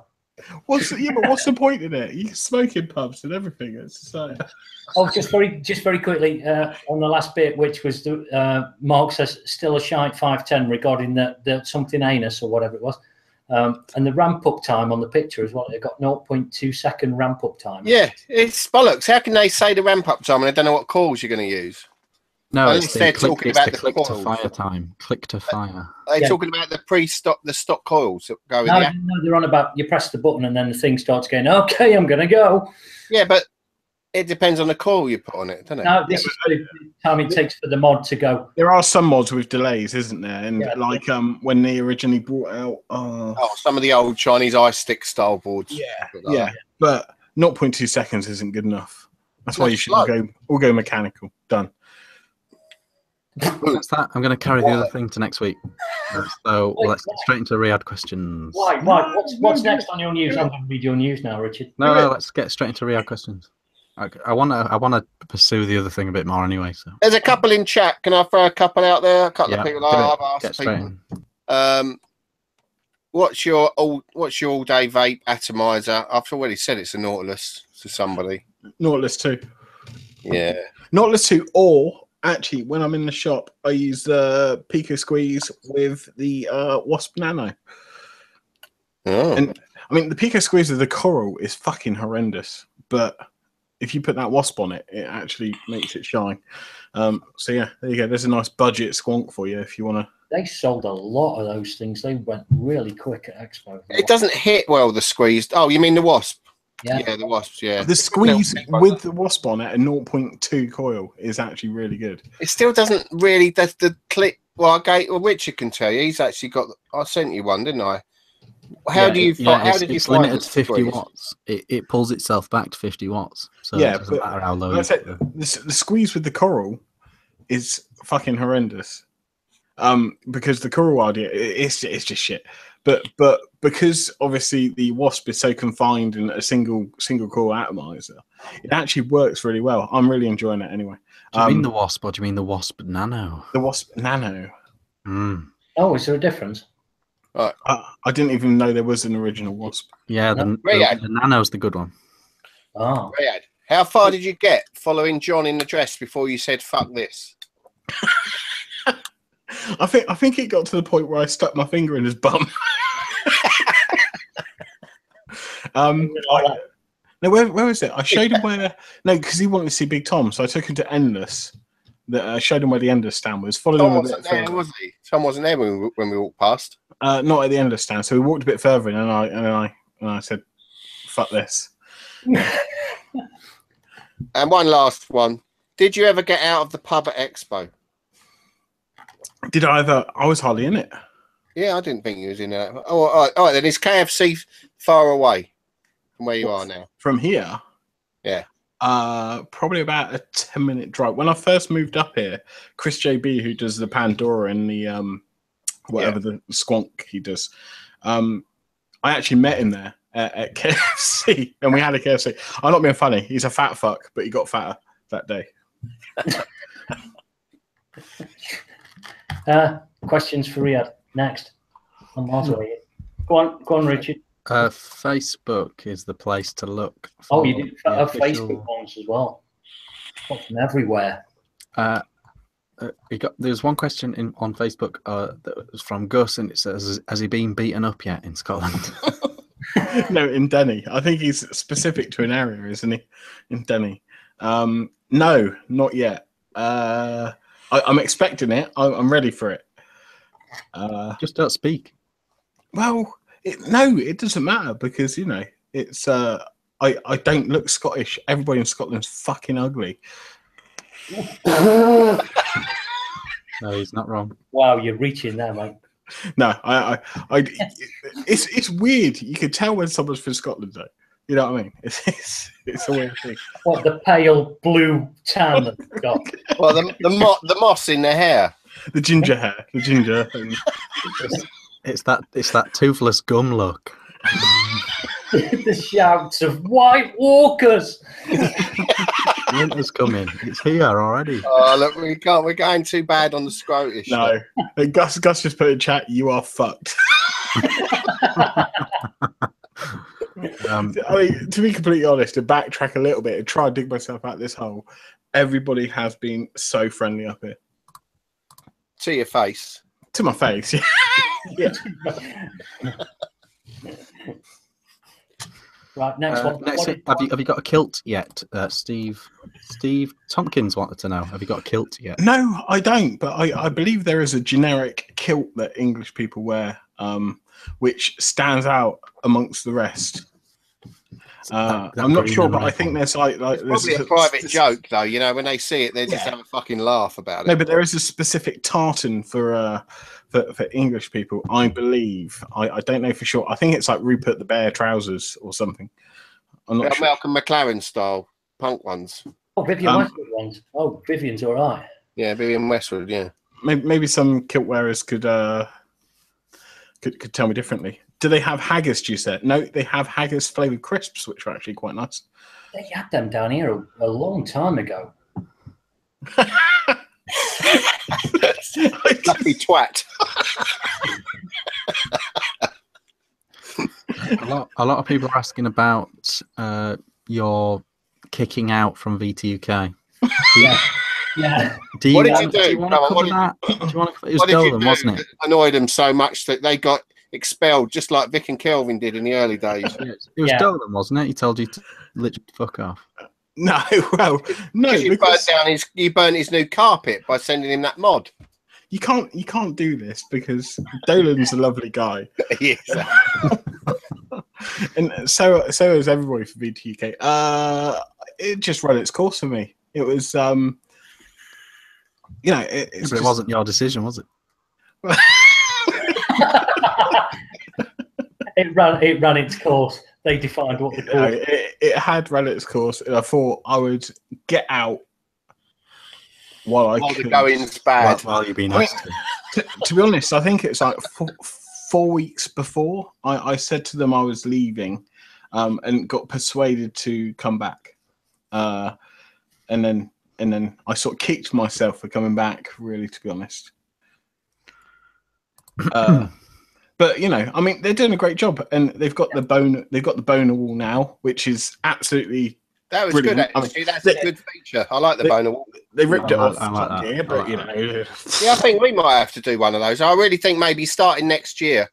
What's the point in it? You can smoke in pubs and everything. It's just like... Oh, just very quickly on the last bit, which was the Mark says still a shite 510 regarding the something anus or whatever it was, and the ramp up time on the picture as well. It got 0.2 second ramp up time. Yeah, it's bollocks. How can they say the ramp up time and they don't know what calls you're going to use? No, it's the talking about the click to fire time. Click to fire. Are they talking about the stock coils that go with No, they're on about you press the button and then the thing starts going, okay, I'm going to go. Yeah, but it depends on the coil you put on it, doesn't it? No, this is the time it takes for the mod to go. There are some mods with delays, isn't there? And when they originally brought out some of the old Chinese ice stick style boards. Yeah. But 0.2 seconds isn't good enough. That's why you should all go mechanical. Done. That's that. I'm going to carry the other thing to next week. So let's get straight into Riyadh questions. Why? What's next on your news? I'm going to read your news now, Richard. No, let's get straight into Riyadh questions. I want to pursue the other thing a bit more anyway. So there's a couple in chat. Can I throw a couple out there? A couple of people I've asked people. What's your all-day vape atomizer? I've already said it's a Nautilus to somebody. Nautilus 2. Yeah. Nautilus 2 or... Actually, when I'm in the shop, I use the Pico Squeeze with the Wasp Nano. Oh. And I mean, the Pico Squeeze with the coral is fucking horrendous, but if you put that Wasp on it, it actually makes it shine. So yeah, there you go. There's a nice budget squonk for you if you want to. They sold a lot of those things. They went really quick at Expo. It doesn't hit well, the squeezed. Oh, you mean the Wasp? Yeah, the Wasps, yeah. The squeeze with the Wasp on it and 0.2 coil is actually really good. It still doesn't really, that's the click. Well, Richard can tell you. He's actually got, I sent you one, didn't I? How did you find it's limited to 50 watts. It pulls itself back to 50 watts. So it doesn't matter how low the squeeze with the coral is fucking horrendous. Because the coral idea, it's just shit. But because obviously the Wasp is so confined in a single core atomizer, it actually works really well. I'm really enjoying it anyway. Do you mean the Wasp, or do you mean the Wasp Nano? The Wasp Nano. Oh, is there a difference? Right. I didn't even know there was an original Wasp. Yeah, the Nano's the good one. Oh. Riyadh, how far did you get following John in the dress before you said "fuck this"? I think it got to the point where I stuck my finger in his bum. No, where was it? I showed him where. No, because he wanted to see Big Tom, so I took him to Endless. I showed him where the Endless stand was. Followed Tom him a wasn't bit there, further. was he? Tom wasn't there when we walked past. Not at the Endless stand. So we walked a bit further, and I said, "Fuck this." And one last one. Did you ever get out of the pub at Expo? Did I ever? I was hardly in it. Yeah, I didn't think you was in there. Oh, all right. Then is KFC far away from where you are now? From here? Yeah. Probably about a 10-minute drive. When I first moved up here, Chris JB, who does the Pandora and the the squonk he does, I actually met him there at KFC, and we had a KFC. I'm not being funny. He's a fat fuck, but he got fatter that day. Questions for Riyadh next. I'm way. Go on, Richard. Facebook is the place to look. Oh, you did Facebook ones as well. Got from everywhere. There's one question on Facebook that was from Gus, and it says, "Has he been beaten up yet in Scotland?" No, in Denny. I think he's specific to an area, isn't he? In Denny. No, not yet. I'm expecting it. I'm ready for it. Just don't speak. Well, it doesn't matter because it's. I don't look Scottish. Everybody in Scotland's fucking ugly. No, he's not wrong. Wow, you're reaching there, mate. No, it's weird. You can tell when someone's from Scotland, though. You know what I mean? It's a weird thing. What, the pale blue tan that they've got? Well, the moss in their hair. The ginger hair. The ginger thing. It's that toothless gum look. The shouts of White Walkers. Winter's coming. It's here already. Oh, look, we're going too bad on the scrotish. No. Gus just put in chat, "You are fucked." I mean, to be completely honest, to backtrack a little bit and try and dig myself out of this hole, everybody has been so friendly up here. To your face. To my face, yeah. Right, next one. Have you got a kilt yet? Steve Tompkins wanted to know. Have you got a kilt yet? No, I don't. But I believe there is a generic kilt that English people wear, which stands out amongst the rest. I'm not sure, but I think there's like probably a private joke, though. When they see it, they just have a fucking laugh about it. No, but there is a specific tartan for English people, I believe. I don't know for sure. I think it's like Rupert the Bear trousers or something. I'm not sure. Malcolm McLaren style punk ones. Oh, Vivian Westwood ones. Oh, Vivian's all right. Yeah, Vivian Westwood. Yeah. Maybe some kilt wearers could tell me differently. Do they have haggis juice there? No, they have haggis flavoured crisps, which are actually quite nice. They had them down here a long time ago. Lucky twat. A lot of people are asking about your kicking out from VTUK. Yeah. What did you do? Do you want to cover that? It was Dolan, wasn't it? Annoyed them so much that they got expelled, just like Vic and Kelvin did in the early days. It was Dolan, wasn't it? He told you to literally fuck off. No, well, no. You burnt his new carpet by sending him that mod. You can't do this because Dolan's a lovely guy. Yes. And so is everybody for VTUK. It just ran its course for me. It was, but it wasn't your decision, was it? It ran its course. They defined what the course. It had run its course, and I thought I would get out while the going's bad. While you've been nice to be honest, I think it's like 4 weeks before, I said to them I was leaving, and got persuaded to come back. And then I sort of kicked myself for coming back, really, to be honest. But you know, I mean, they're doing a great job, and they've got the boner wall now, which is absolutely that was brilliant. good. Actually, that's a good feature. I like the boner wall. They ripped it off, I like that. here, but you know, yeah, I think we might have to do one of those. I really think maybe starting next year,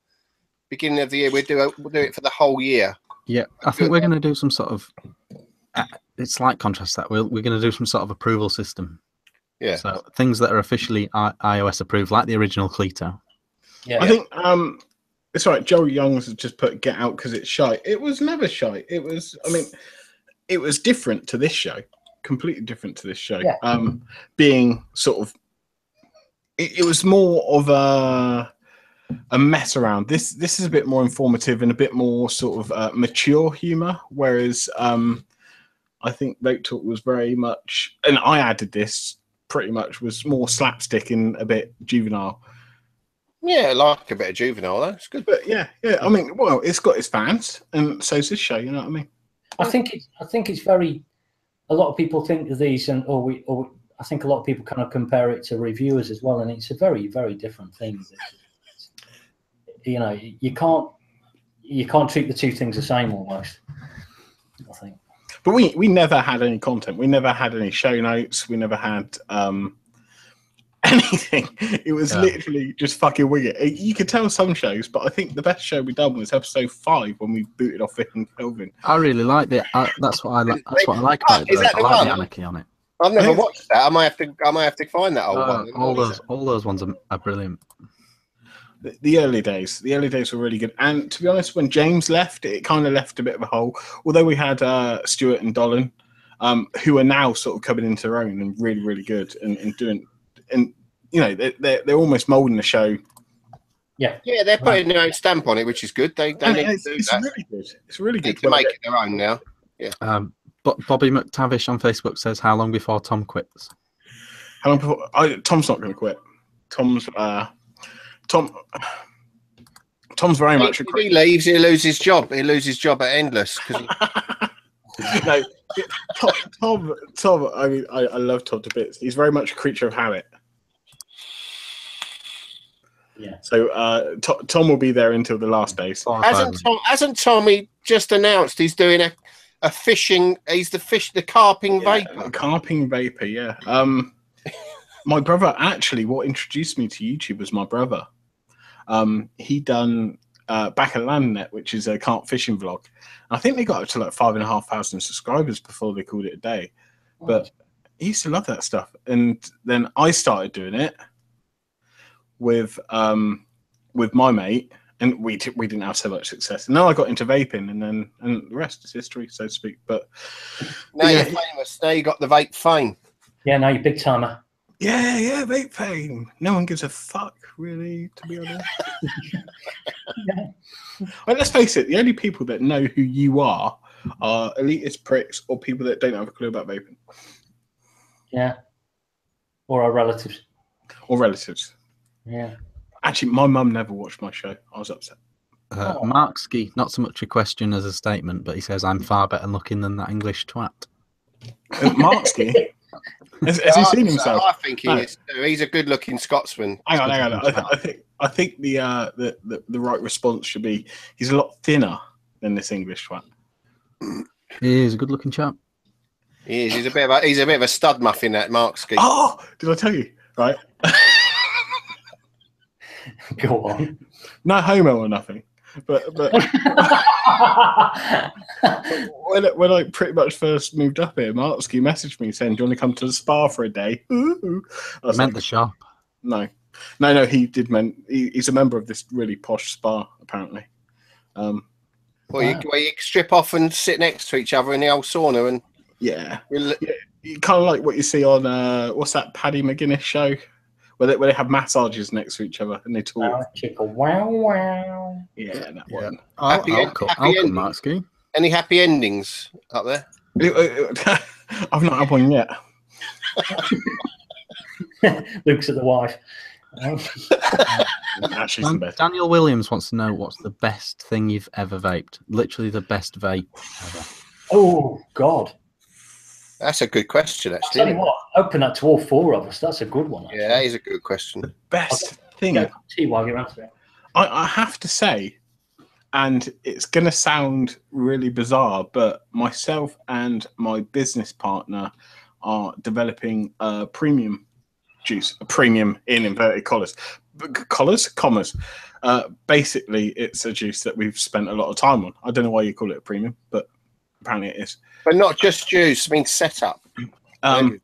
beginning of the year, we'll do it for the whole year. Yeah, I think we're going to do some sort of. It's like contrast that we're going to do some sort of approval system. Yeah. So things that are officially iOS approved, like the original Cleto. Yeah. I think it's right. Joe Youngs has just put "get out" because it's shy. It was never shy. It was. I mean, it was different to this show. Completely different to this show. Yeah. Being sort of, it was more of a mess around. This is a bit more informative and a bit more sort of mature humor. Whereas I think Vape Talk was very much, and I added this pretty much, was more slapstick and a bit juvenile. Yeah, I like a bit of juvenile. That's good. But yeah. I mean, well, it's got its fans, and so's this show. You know what I mean? I think it's very. A lot of people think of these, and I think a lot of people kind of compare it to reviewers as well, and it's a very, very different thing. You know, you can't treat the two things the same almost. I think. But we never had any content. We never had any show notes. We never had anything. It was literally just fucking wing it. You could tell some shows, but I think the best show we done was episode 5 when we booted off it and Kelvin. I really liked it. That's what I like about it. I like the anarchy on it. I've never watched that. I might have to find that old one. All those ones are brilliant. The early days were really good. And to be honest, when James left, it kind of left a bit of a hole. Although we had Stuart and Dolan, who are now sort of coming into their own and really, really good and doing. And you know, they're almost molding the show. Yeah, they're putting their own stamp on it, which is good. They need to do that. Really good. It's really good to make it their own now. Yeah. But Bobby McTavish on Facebook says, "How long before Tom quits?" How long before? Tom's not going to quit. Tom's very much. If he leaves, he'll lose his job. He'll lose his job at Endless. No, Tom. I mean, I love Tom to bits. He's very much a creature of habit. Yeah. So Tom will be there until the last days. Hasn't Tommy just announced he's doing a fishing? He's the carping vapor. Carping vapor. Yeah. My brother, actually, what introduced me to YouTube was my brother. He done Back at Landnet, which is a carp fishing vlog. I think they got up to like 5,500 subscribers before they called it a day. But he used to love that stuff. And then I started doing it with my mate, and we didn't have so much success. And then I got into vaping, and the rest is history, so to speak. But now you're famous. Now you got the vape fame. Yeah, now you're big timer. Yeah, vape fame. No one gives a fuck, really, to be honest. Well, let's face it, the only people that know who you are elitist pricks or people that don't have a clue about vaping. Yeah. Or our relatives. Yeah. Actually, my mum never watched my show. I was upset. Mark Ski, not so much a question as a statement, but he says, "I'm far better looking than that English twat." Mark Ski? Has he seen himself? I think he is. He's a good-looking Scotsman. Hang on. I think the right response should be he's a lot thinner than this English twat. He is a good-looking chap. He is. He's a bit of a stud muffin, that Mark Ski. Oh, did I tell you? Right. Go on. No homo or nothing. But when I pretty much first moved up here, Marksky messaged me saying, "Do you want to come to the spa for a day?" Ooh. I meant like, the shop. No, he did he's a member of this really posh spa, apparently. Where you strip off and sit next to each other in the old sauna and kind of like what you see on what's that Paddy McGuinness show? Where they have massages next to each other and they talk. Wow. Yeah, that one. Happy ending. Any happy endings up there? I've not had one yet. Looks at the wife. Actually, some best. Daniel Williams wants to know what's the best thing you've ever vaped. Literally the best vape ever. Oh God, That's a good question, I actually. tell you what, open that to all four of us. That's a good one. Actually. Yeah, that is a good question. Best thing. Get a tea while you're answering. I have to say, and it's going to sound really bizarre, but myself and my business partner are developing a premium juice, a premium in inverted commas. Basically, it's a juice that we've spent a lot of time on. I don't know why you call it a premium, but apparently it is. But not just juice, I mean setup. But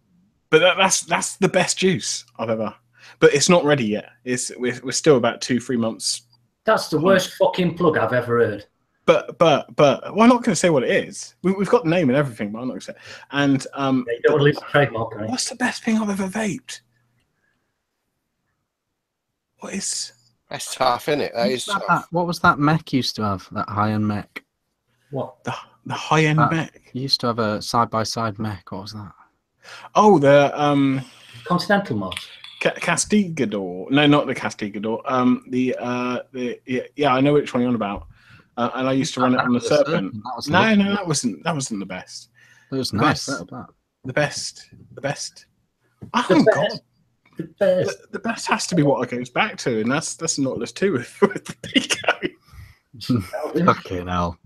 that's the best juice I've ever. But it's not ready yet. We're still about 2-3 months. That's the worst fucking plug I've ever heard. But well, I'm not going to say what it is. We've got the name and everything, but I'm not going to say. And you don't want to lose the trademark. Right? What's the best thing I've ever vaped? What is? That's tough, isn't it? That is tough. What was that mech used to have? That high-end mech. What? The high-end mech. You used to have a side-by-side mech. What was that? Oh, the Continental mods. Castigador. No, not the Castigador. Yeah, I know which one you're on about. And I used to run it on the Serpent. That wasn't the best. It was nice. The best. Oh God. The best has to be what it goes back to, and that's Nautilus 2 with the Pico. Fucking hell.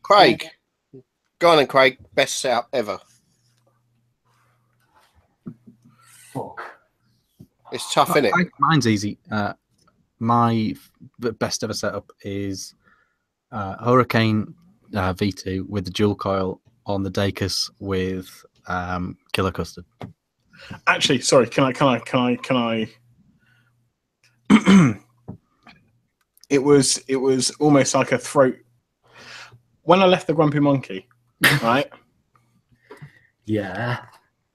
Craig. Go on then, Craig. Best setup ever. Fuck. It's tough, isn't it? Mine's easy. My best ever setup is Hurricane V2 with the dual coil on the Dacus with Killer Custard. Actually, sorry. Can I? It was almost like a throat. When I left the Grumpy Monkey, right? Yeah.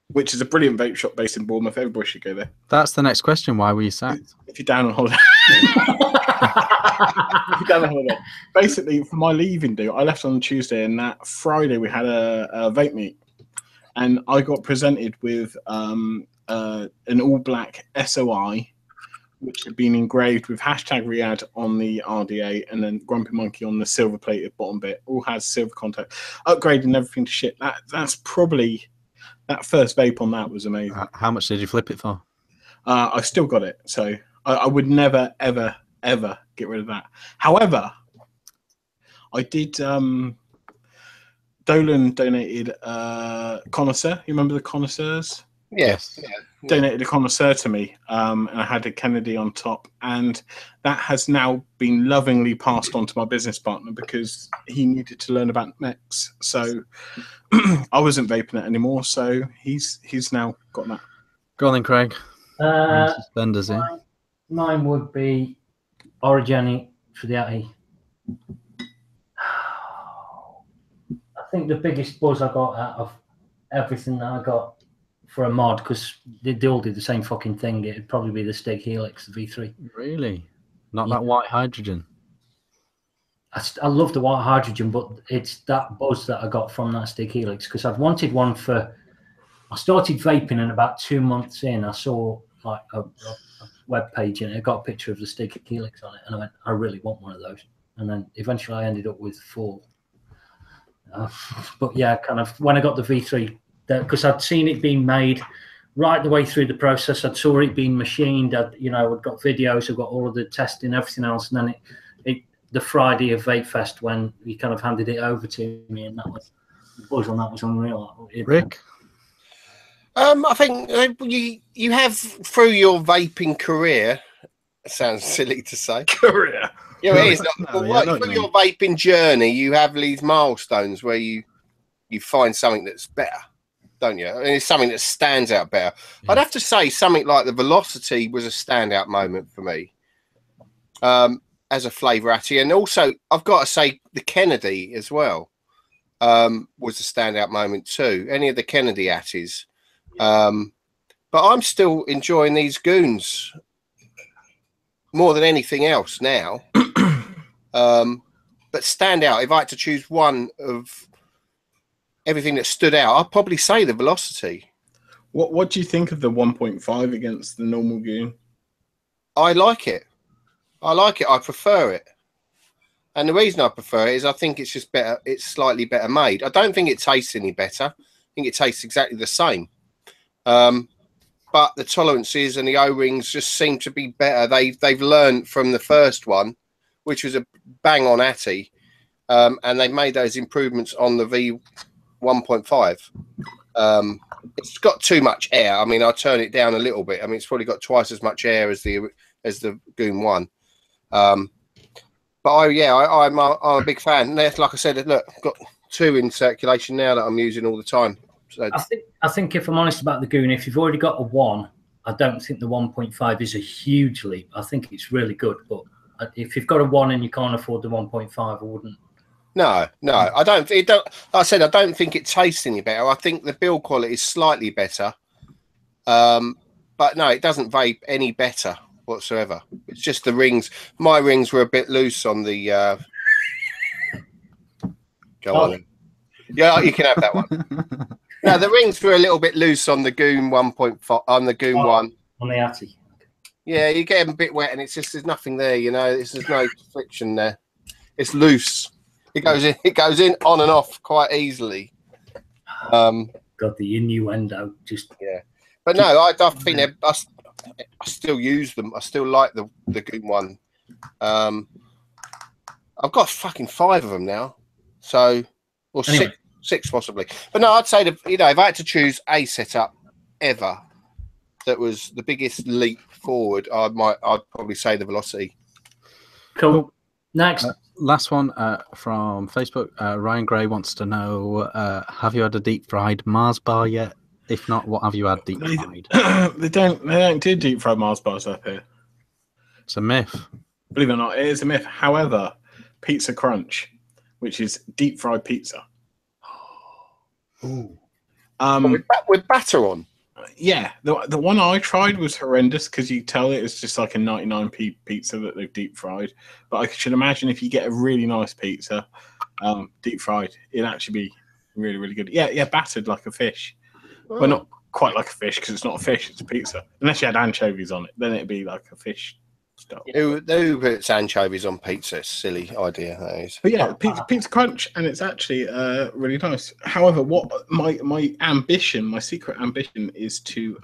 Which is a brilliant vape shop based in Bournemouth. Everybody should go there. That's the next question. Why were you sacked? If you're down on holiday. If you're down on holiday. Basically, for my leaving do, I left on Tuesday, and that Friday we had a vape meet. And I got presented with an all-black SOI, which had been engraved with #Riyadh on the RDA, and then Grumpy Monkey on the silver-plated bottom bit. All has silver contact. Upgrading everything to shit. That's probably... That first vape on that was amazing. How much did you flip it for? I still got it, so I would never, ever, ever get rid of that. However, I did... Dolan donated Connoisseur. You remember the Connoisseurs? Yes. Yeah. Donated a Connoisseur to me, and I had a Kennedy on top, and that has now been lovingly passed on to my business partner because he needed to learn about mechs. So I wasn't vaping it anymore, so he's now got that. Go on then, Craig. Suspenders here. Mine would be Origeni for the RTAs. I think the biggest buzz I got out of everything that I got for a mod, because they all did the same fucking thing, it'd probably be the Stig Helix, the V3. Really? Not that white hydrogen? I love the white hydrogen, but it's that buzz that I got from that Stig Helix, because I've wanted one for... I started vaping, and about 2 months in, I saw like a web page, and it got a picture of the Stig Helix on it, and I went, I really want one of those. And then eventually I ended up with 4. But yeah, kind of when I got the V3, because I'd seen it being made right the way through the process. I'd saw it being machined. I'd got videos. I've got all of the testing, everything else. And then the Friday of Vape Fest, when he kind of handed it over to me, and that was the buzz on that was unreal. Rick? I think you have, through your vaping career, it sounds silly to say. Career. Yeah, it is. Through your vaping journey, you have these milestones where you find something that's better, don't you? And it's something that stands out better. Yeah. I'd have to say something like the Velocity was a standout moment for me as a flavour atty. And also, I've got to say the Kennedy as well was a standout moment too. Any of the Kennedy atties. But I'm still enjoying these goons more than anything else now. But stand out, if I had to choose one of everything that stood out, I'd probably say the Velocity. What do you think of the 1.5 against the normal goon? I like it. I like it. I prefer it. And the reason I prefer it is I think it's just better. It's slightly better made. I don't think it tastes any better. I think it tastes exactly the same. But the tolerances and the O-rings just seem to be better. They've learned from the first one, which was a bang on Atty, and they've made those improvements on the V1.5. It's got too much air. I mean, I'll turn it down a little bit. I mean, it's probably got twice as much air as the Goon 1. But I'm a big fan. Like I said, look, I've got 2 in circulation now that I'm using all the time. So I think if I'm honest about the Goon, if you've already got a 1, I don't think the 1.5 is a huge leap. I think it's really good, but if you've got a 1 and you can't afford the 1.5, I wouldn't. No, I don't. Like I said, I don't think it tastes any better. I think the build quality is slightly better, but no, it doesn't vape any better whatsoever. It's just the rings. My rings were a bit loose on the. Go on. Yeah, you can have that one. No, the rings were a little bit loose on the Goon 1.5 on the Goon 1 on the Atty. Yeah, you get them a bit wet, and it's just there's nothing there. You know, there's no friction there. It's loose. It goes in on and off quite easily. God, the innuendo, just But no, I think I still use them. I still like the Goon 1. I've got fucking 5 of them now, so or anyway. six possibly. But no, I'd say if I had to choose a setup ever that was the biggest leap forward, I'd probably say the Velocity. Cool. Next. Last one from Facebook. Ryan Gray wants to know: have you had a deep fried Mars bar yet? If not, what have you had deep fried? They don't do deep fried Mars bars up here. It's a myth. Believe it or not, it is a myth. However, Pizza Crunch, which is deep fried pizza. Ooh. With batter on. Yeah, the one I tried was horrendous because you tell it's just like a 99p pizza that they've deep fried. But I should imagine if you get a really nice pizza, deep fried, it'd actually be really, really good. Yeah, battered like a fish. Oh. Well, not quite like a fish because it's not a fish; it's a pizza. Unless you had anchovies on it, then it'd be like a fish stuff. Who puts anchovies on pizza? It's a silly idea, that is. But yeah, pizza crunch, and it's actually really nice. However, what my ambition, my secret ambition, is to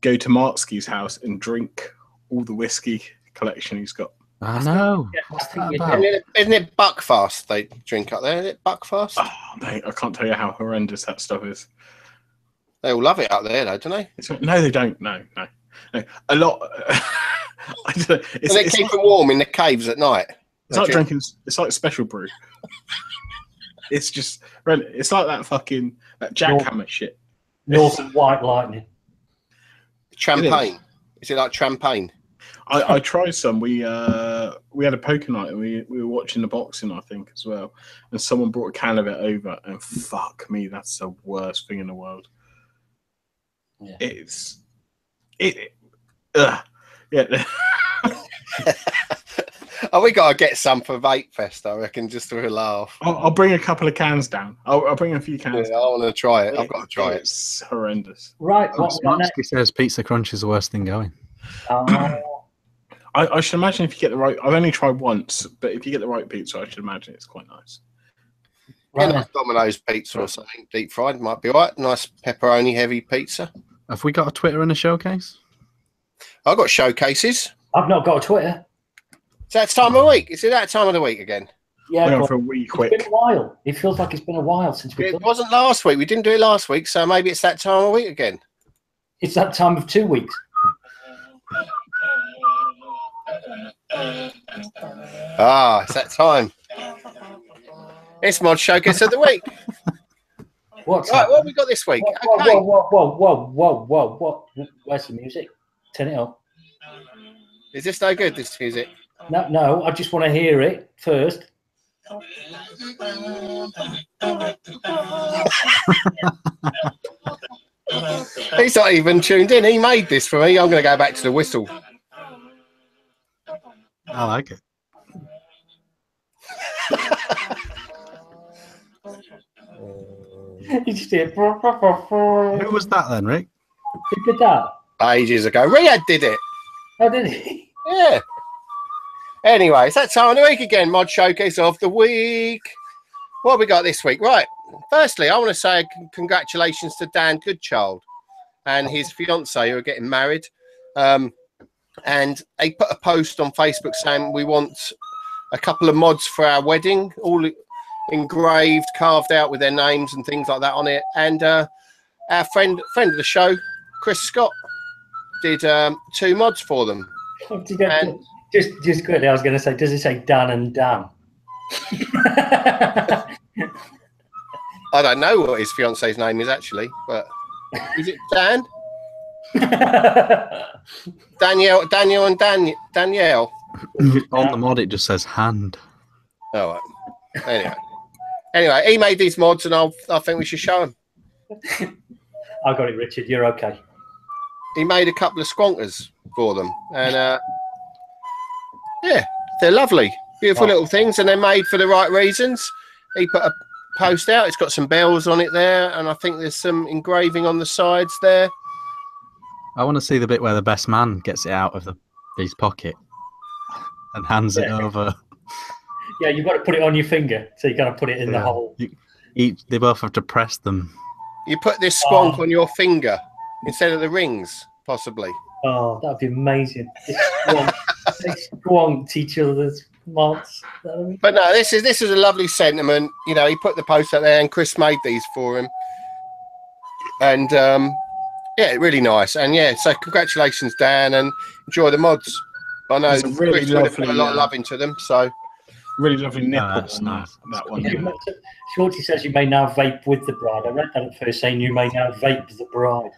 go to Marksky's house and drink all the whiskey collection he's got. I know. Isn't it Buckfast they drink up there? Is it Buckfast? Oh, mate, I can't tell you how horrendous that stuff is. They all love it out there, though, don't they? No, they don't. No. A lot. They keep them warm in the caves at night. It's like drinking. It's like special brew. It's just. It's like that jackhammer shit. Northern White Lightning. Champagne. Is it like champagne? I tried some. We had a poker night and we were watching the boxing, I think, as well. And someone brought a can of it over, and fuck me, that's the worst thing in the world. Yeah. Yeah. Oh, we gotta get some for Vape Fest, I reckon, just for a laugh. I'll bring a couple of cans down. I'll bring a few cans. Yeah, I want to try it. I've got to try it. It's horrendous. Right. Marksky says Pizza Crunch is the worst thing going. I should imagine if you get the right. I've only tried once, but if you get the right pizza, I should imagine it's quite nice. Yeah, nice Domino's pizza or something deep fried might be all right. Nice pepperoni heavy pizza. Have we got a Twitter and a showcase? I've got showcases. I've not got a Twitter. It's that time of the week. Is it that time of the week again? Yeah, for a week quick. It's been a while. It feels like it's been a while since we. It wasn't last week. We didn't do it last week, so maybe it's that time of the week again. It's that time of 2 weeks. It's that time. It's Mod Showcase of the week. What have we got this week? Whoa. Where's the music? Turn it up. Is this no good, this music? No, I just want to hear it first. He's not even tuned in. He made this for me. I'm going to go back to the whistle. I like it. You just hear. Who was that then, Rick? Who did that? Ages ago. Riyadh did it. Oh, did he? Yeah. Anyway, it's that time of the week again. Mod showcase of the week. What have we got this week? Right. Firstly, I want to say congratulations to Dan Goodchild and his fiancée who are getting married. And they put a post on Facebook saying we want a couple of mods for our wedding, all engraved, carved out with their names and things like that on it. And our friend of the show, Chris Scott, did 2 mods for them. Just quickly, I was going to say, does it say Dan and Dan? I don't know what his fiance's name is actually, but is it Dan? Danielle and Danielle. On the mod, it just says hand. Oh, right. Anyway, he made these mods, and I think we should show them. I got it, Richard. You're okay. He made a couple of squonkers for them, and yeah, they're lovely, beautiful little things, and they're made for the right reasons. He put a post out. It's got some bells on it there, and I think there's some engraving on the sides there. I want to see the bit where the best man gets it out of his pocket and hands it over. Yeah, you've got to put it on your finger, so you got to put it in the hole. They both have to press them. You put this squonk on your finger instead of the rings, possibly. Oh, that'd be amazing. They squonked each other's mods. But no, this is a lovely sentiment. You know, he put the post out there, and Chris made these for him, and yeah, really nice. And yeah, so congratulations, Dan, and enjoy the mods. I know really Chris would have put a lot of love into them, so really lovely nipple. That's nice. That one. Shorty says you may now vape with the bride. I read that at first saying you may now vape the bride.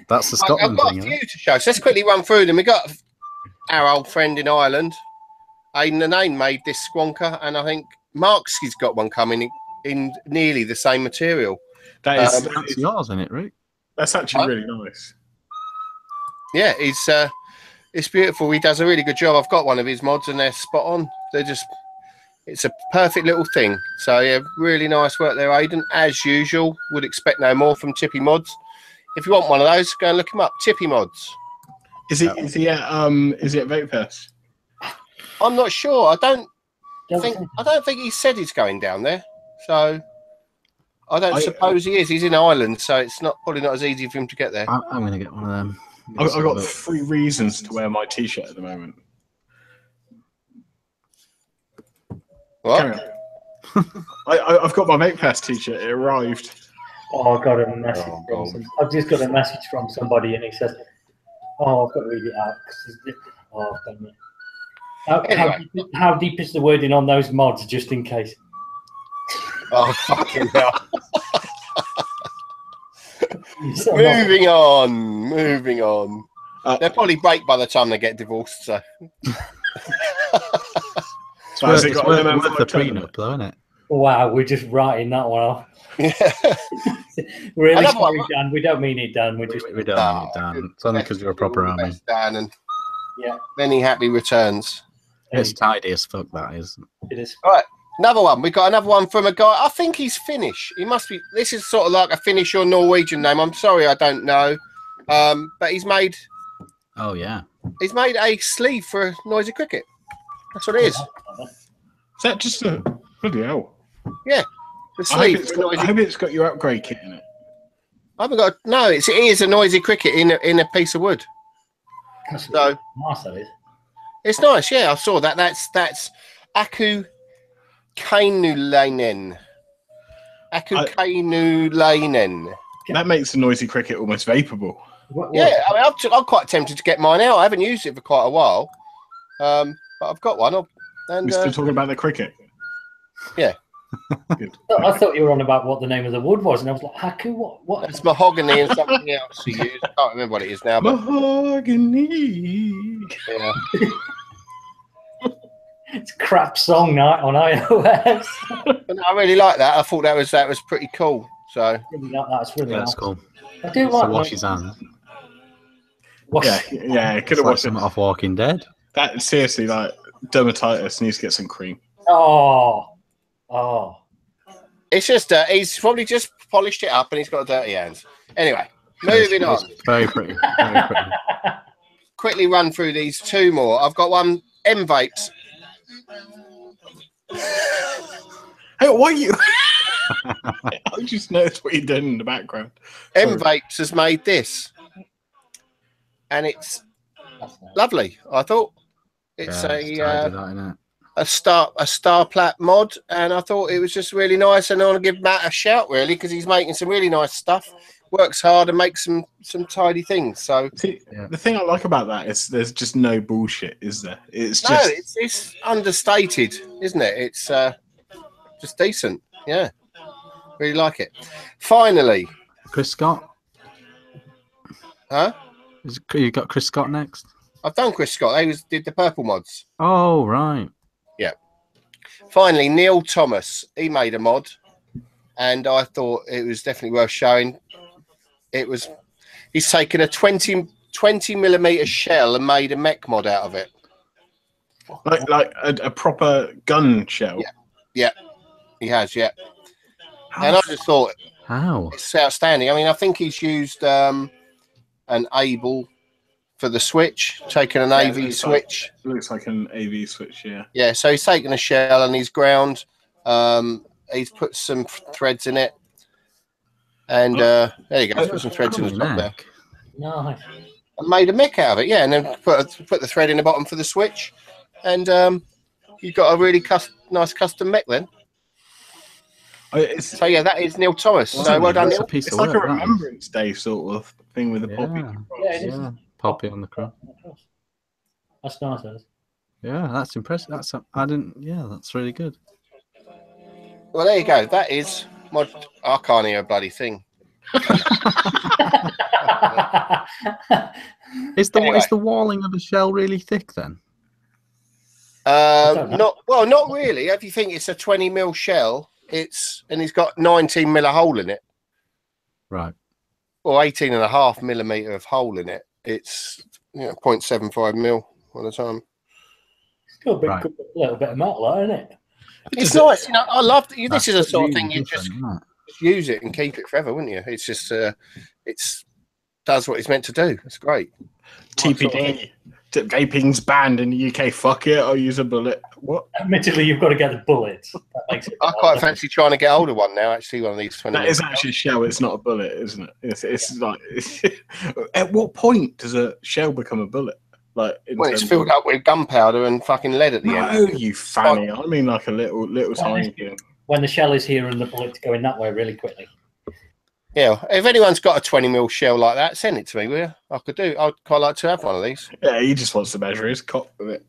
That's the Scotland I've got thing. a few to show, so let's quickly run through them. We got our old friend in Ireland, Aidan and Ain, made this squonker, and I think Mark's got one coming in nearly the same material. That's yours, isn't it, Rick? That's actually really nice. Yeah, it's beautiful. He does a really good job. I've got one of his mods, and they're spot on. It's a perfect little thing. So yeah, really nice work there, Aidan. As usual, would expect no more from Tippy Mods. If you want one of those, go and look him up. Tippy Mods. Is he at Vape Fest? I'm not sure. I don't think he said he's going down there. So I don't suppose he is. He's in Ireland, so it's probably not as easy for him to get there. I'm going to get one of them. I've got 3 reasons to wear my T-shirt at the moment. What? I've got my Vape Fest T-shirt. It arrived. Oh, I got a message I've just got a message from somebody, and he says, "Oh, I've got to read it out." Oh, damn it. How deep is the wording on those mods, just in case? Oh, fucking hell. Moving on. They'll probably break by the time they get divorced, so. It's worth the prenup, though, isn't it? Wow, we're just writing that one off. Yeah. Really sorry, Dan. We don't mean it, Dan. We don't mean it, Dan. It's only because you're a proper army. Dan, and many happy returns. It's tidy as fuck, that is. It is. All right, another one. We got another one from a guy. I think he's Finnish. He must be. This is sort of like a Finnish or Norwegian name. I'm sorry, I don't know. But he's made. Oh yeah. He's made a sleeve for a noisy cricket. That's what it is. Is that just a bloody hell? Yeah. I hope it's got your upgrade kit in it. I haven't got. No, it is a noisy cricket in a piece of wood. That's so nice, that is. It's nice. Yeah, I saw that. That's Aku Kainulainen. That makes the noisy cricket almost vapeable. Yeah, I mean, I'm quite tempted to get mine out. I haven't used it for quite a while, but I've got one. We're still talking about the cricket. Yeah. I thought you were on about what the name of the wood was, and I was like, Haku, what? It's mahogany and something else you use. I can't remember what it is now. But... Mahogany. Yeah. It's a crap song night on iOS. But I really like that. I thought that was pretty cool. So really like that. It's really that's nice. Cool. I do like wash his hands. Yeah. Could have watched him off Walking Dead. That seriously, like dermatitis, needs to get some cream. Oh. It's just he's probably just polished it up and he's got dirty hands. Anyway, Moving on. It's very pretty. Very pretty. Quickly run through these two more. I've got one, Vapes. Hey, why are you? I just noticed what you're doing in the background. Vapes has made this, and it's lovely. I thought it's a star plat mod, and I thought it was just really nice. And I want to give Matt a shout really because he's making some really nice stuff. Works hard and makes some tidy things. So see, the thing I like about that is there's just no bullshit, is there? It's just it's understated, isn't it? It's just decent. Yeah, really like it. Finally, Chris Scott. Huh? You got Chris Scott next? I've done Chris Scott. He did the purple mods. Oh, right. Yeah. Finally, Neil Thomas. He made a mod, and I thought it was definitely worth showing. He's taken a 20 millimeter shell and made a mech mod out of it. Like a proper gun shell. Yeah, he has. Yeah. And I just thought, how it's outstanding. I mean, I think he's used an Able for the switch, taken an AV switch. Looks like an AV switch, yeah. Yeah, so he's taken a shell and he's ground. He's put some threads in it. And there you go, put some threads in the top there. Nice. And made a mech out of it, yeah. And then put the thread in the bottom for the switch. And you've got a really nice custom mech then. So yeah, that is Neil Thomas. So well done, Neil. It's like a Remembrance Day sort of thing with the poppy. Yeah, it is. Poppy on the cross. That's nice. Yeah, that's impressive. That's really good. Well, there you go. That is I can't hear a bloody thing. Is the walling of the shell really thick then? Not really. If you think it's a 20 mil shell, it's got 19 mil hole in it. Right. Or 18.5 millimeter of hole in it. It's 0.75 mil on the time. Still a little bit of metal, isn't it? It's nice. I love this is a sort of thing you just use it and keep it forever, wouldn't you? It's just it's does what it's meant to do. It's great. TPD. Vaping's banned in the UK. Fuck it, I'll use a bullet. What? Admittedly, you've got to get the bullets. That makes it I quite fancy trying to get hold of one now. Actually, one of these 20. That is actually a shell. It's not a bullet, isn't it? It's like. At what point does a shell become a bullet? Like when it's filled up with gunpowder and fucking lead at the end. Oh, you fanny! I mean, like a little tiny thing. When the shell is here and the bullet's going that way really quickly. Yeah, if anyone's got a 20 mil shell like that, send it to me, will you? I'd quite like to have one of these. Yeah, he just wants to measure his cock with it.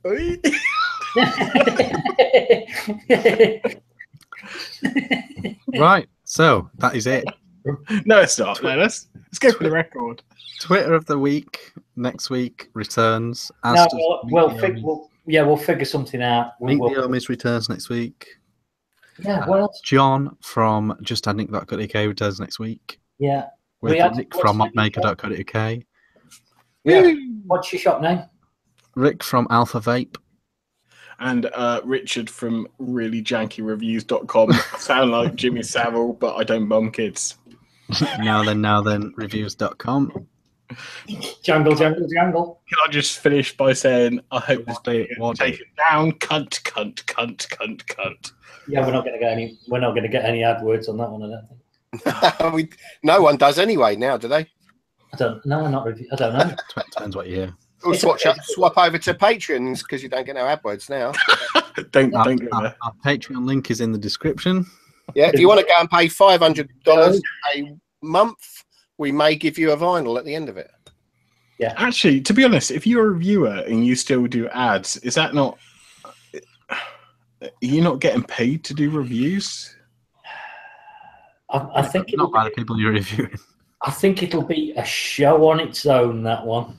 Right, so that is it. No, it's not. No, let's go for the record. Twitter of the week next week returns. We'll figure something out. Meet the Omis returns next week. Yeah, what else? John from justadnick.co.uk returns next week. Yeah. With Nick from modmaker.co.uk. Yeah. What's your shop name? Rick from Alpha Vape. And Richard from reallyjankyreviews.com. Sound like Jimmy Savile, but I don't bum kids. Now then, reviews.com. Jangle. Can I just finish by saying I hope this day take it down, cunt. Yeah, we're not going to get any AdWords on that one, I don't think. No one does anyway now, do they? I don't know. Depends what you hear. We'll swap over to Patreons because you don't get no AdWords now. don't go there. Our Patreon link is in the description. Yeah, if you want to go and pay $500 a month, we may give you a vinyl at the end of it. Yeah. Actually, to be honest, if you're a viewer and you still do ads, is that not? Are you not getting paid to do reviews? I think not by the people you're reviewing. I think it'll be a show on its own, that one.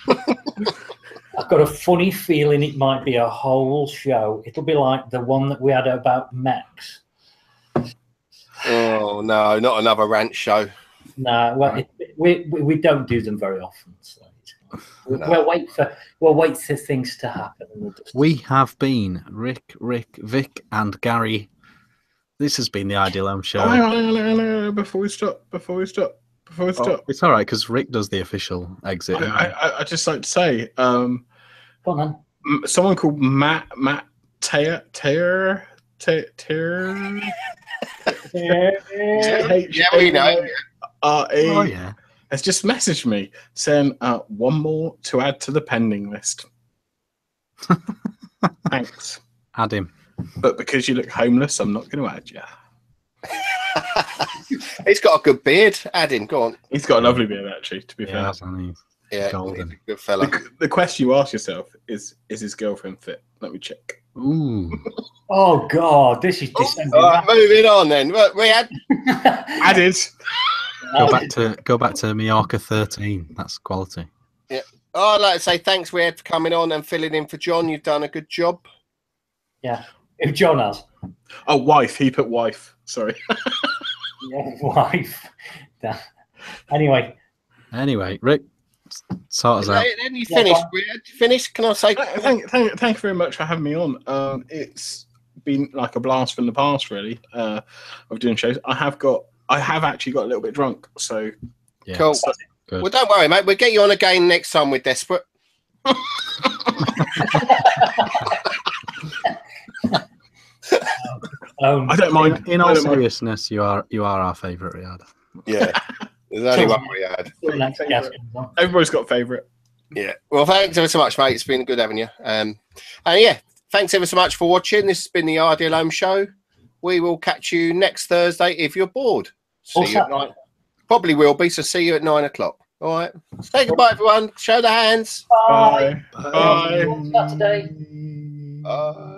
I've got a funny feeling it might be a whole show. It'll be like the one that we had about Max. Oh no, not another rant show. No, well, we don't do them very often. So we'll wait for things to happen. We have been Rick, Vic, and Gary. This has been the Ideal Home Show. Hang on. Before we stop, before we stop? It's all right because Rick does the official exit. I just like to say, Come on, someone called Matt Taylor. Yeah, we know. Oh yeah. Has just messaged me saying one more to add to the pending list. Thanks. Add him. But because you look homeless, I'm not going to add you. He's got a good beard. Add him. Go on. He's got a lovely beard, actually, to be fair. Hasn't he? Yeah, Golden. he's a good fella. The question you ask yourself is his girlfriend fit? Let me check. Ooh. Oh God, this is descending. All right, moving on then. Look, we had Added. Go back to Mallorca 13. That's quality. Yeah. Oh, I'd like to say thanks, Weird, for coming on and filling in for John. You've done a good job. Yeah. If John has. Oh, wife. He put wife. Sorry. Yeah, wife. Anyway, Rick, sort us out. Then you finished. Weird. Finished? Can I say? Thank you very much for having me on. It's been like a blast from the past, really, of doing shows. I have actually got a little bit drunk, so Yeah. Cool. Good. Well, don't worry, mate. We'll get you on again next time we're desperate. I don't mind. In all seriousness, you are our favourite, Riyadh. Yeah. There's only one we had. Everybody's got a favourite. Yeah. Well, thanks ever so much, mate. It's been good having you. And yeah, thanks ever so much for watching. This has been the Ideal Home Show. We will catch you next Thursday if you're bored. See you at 9. Probably will be. So see you at 9 o'clock. All right. Say goodbye, everyone. Show the hands. Bye. Bye. Saturday. Bye.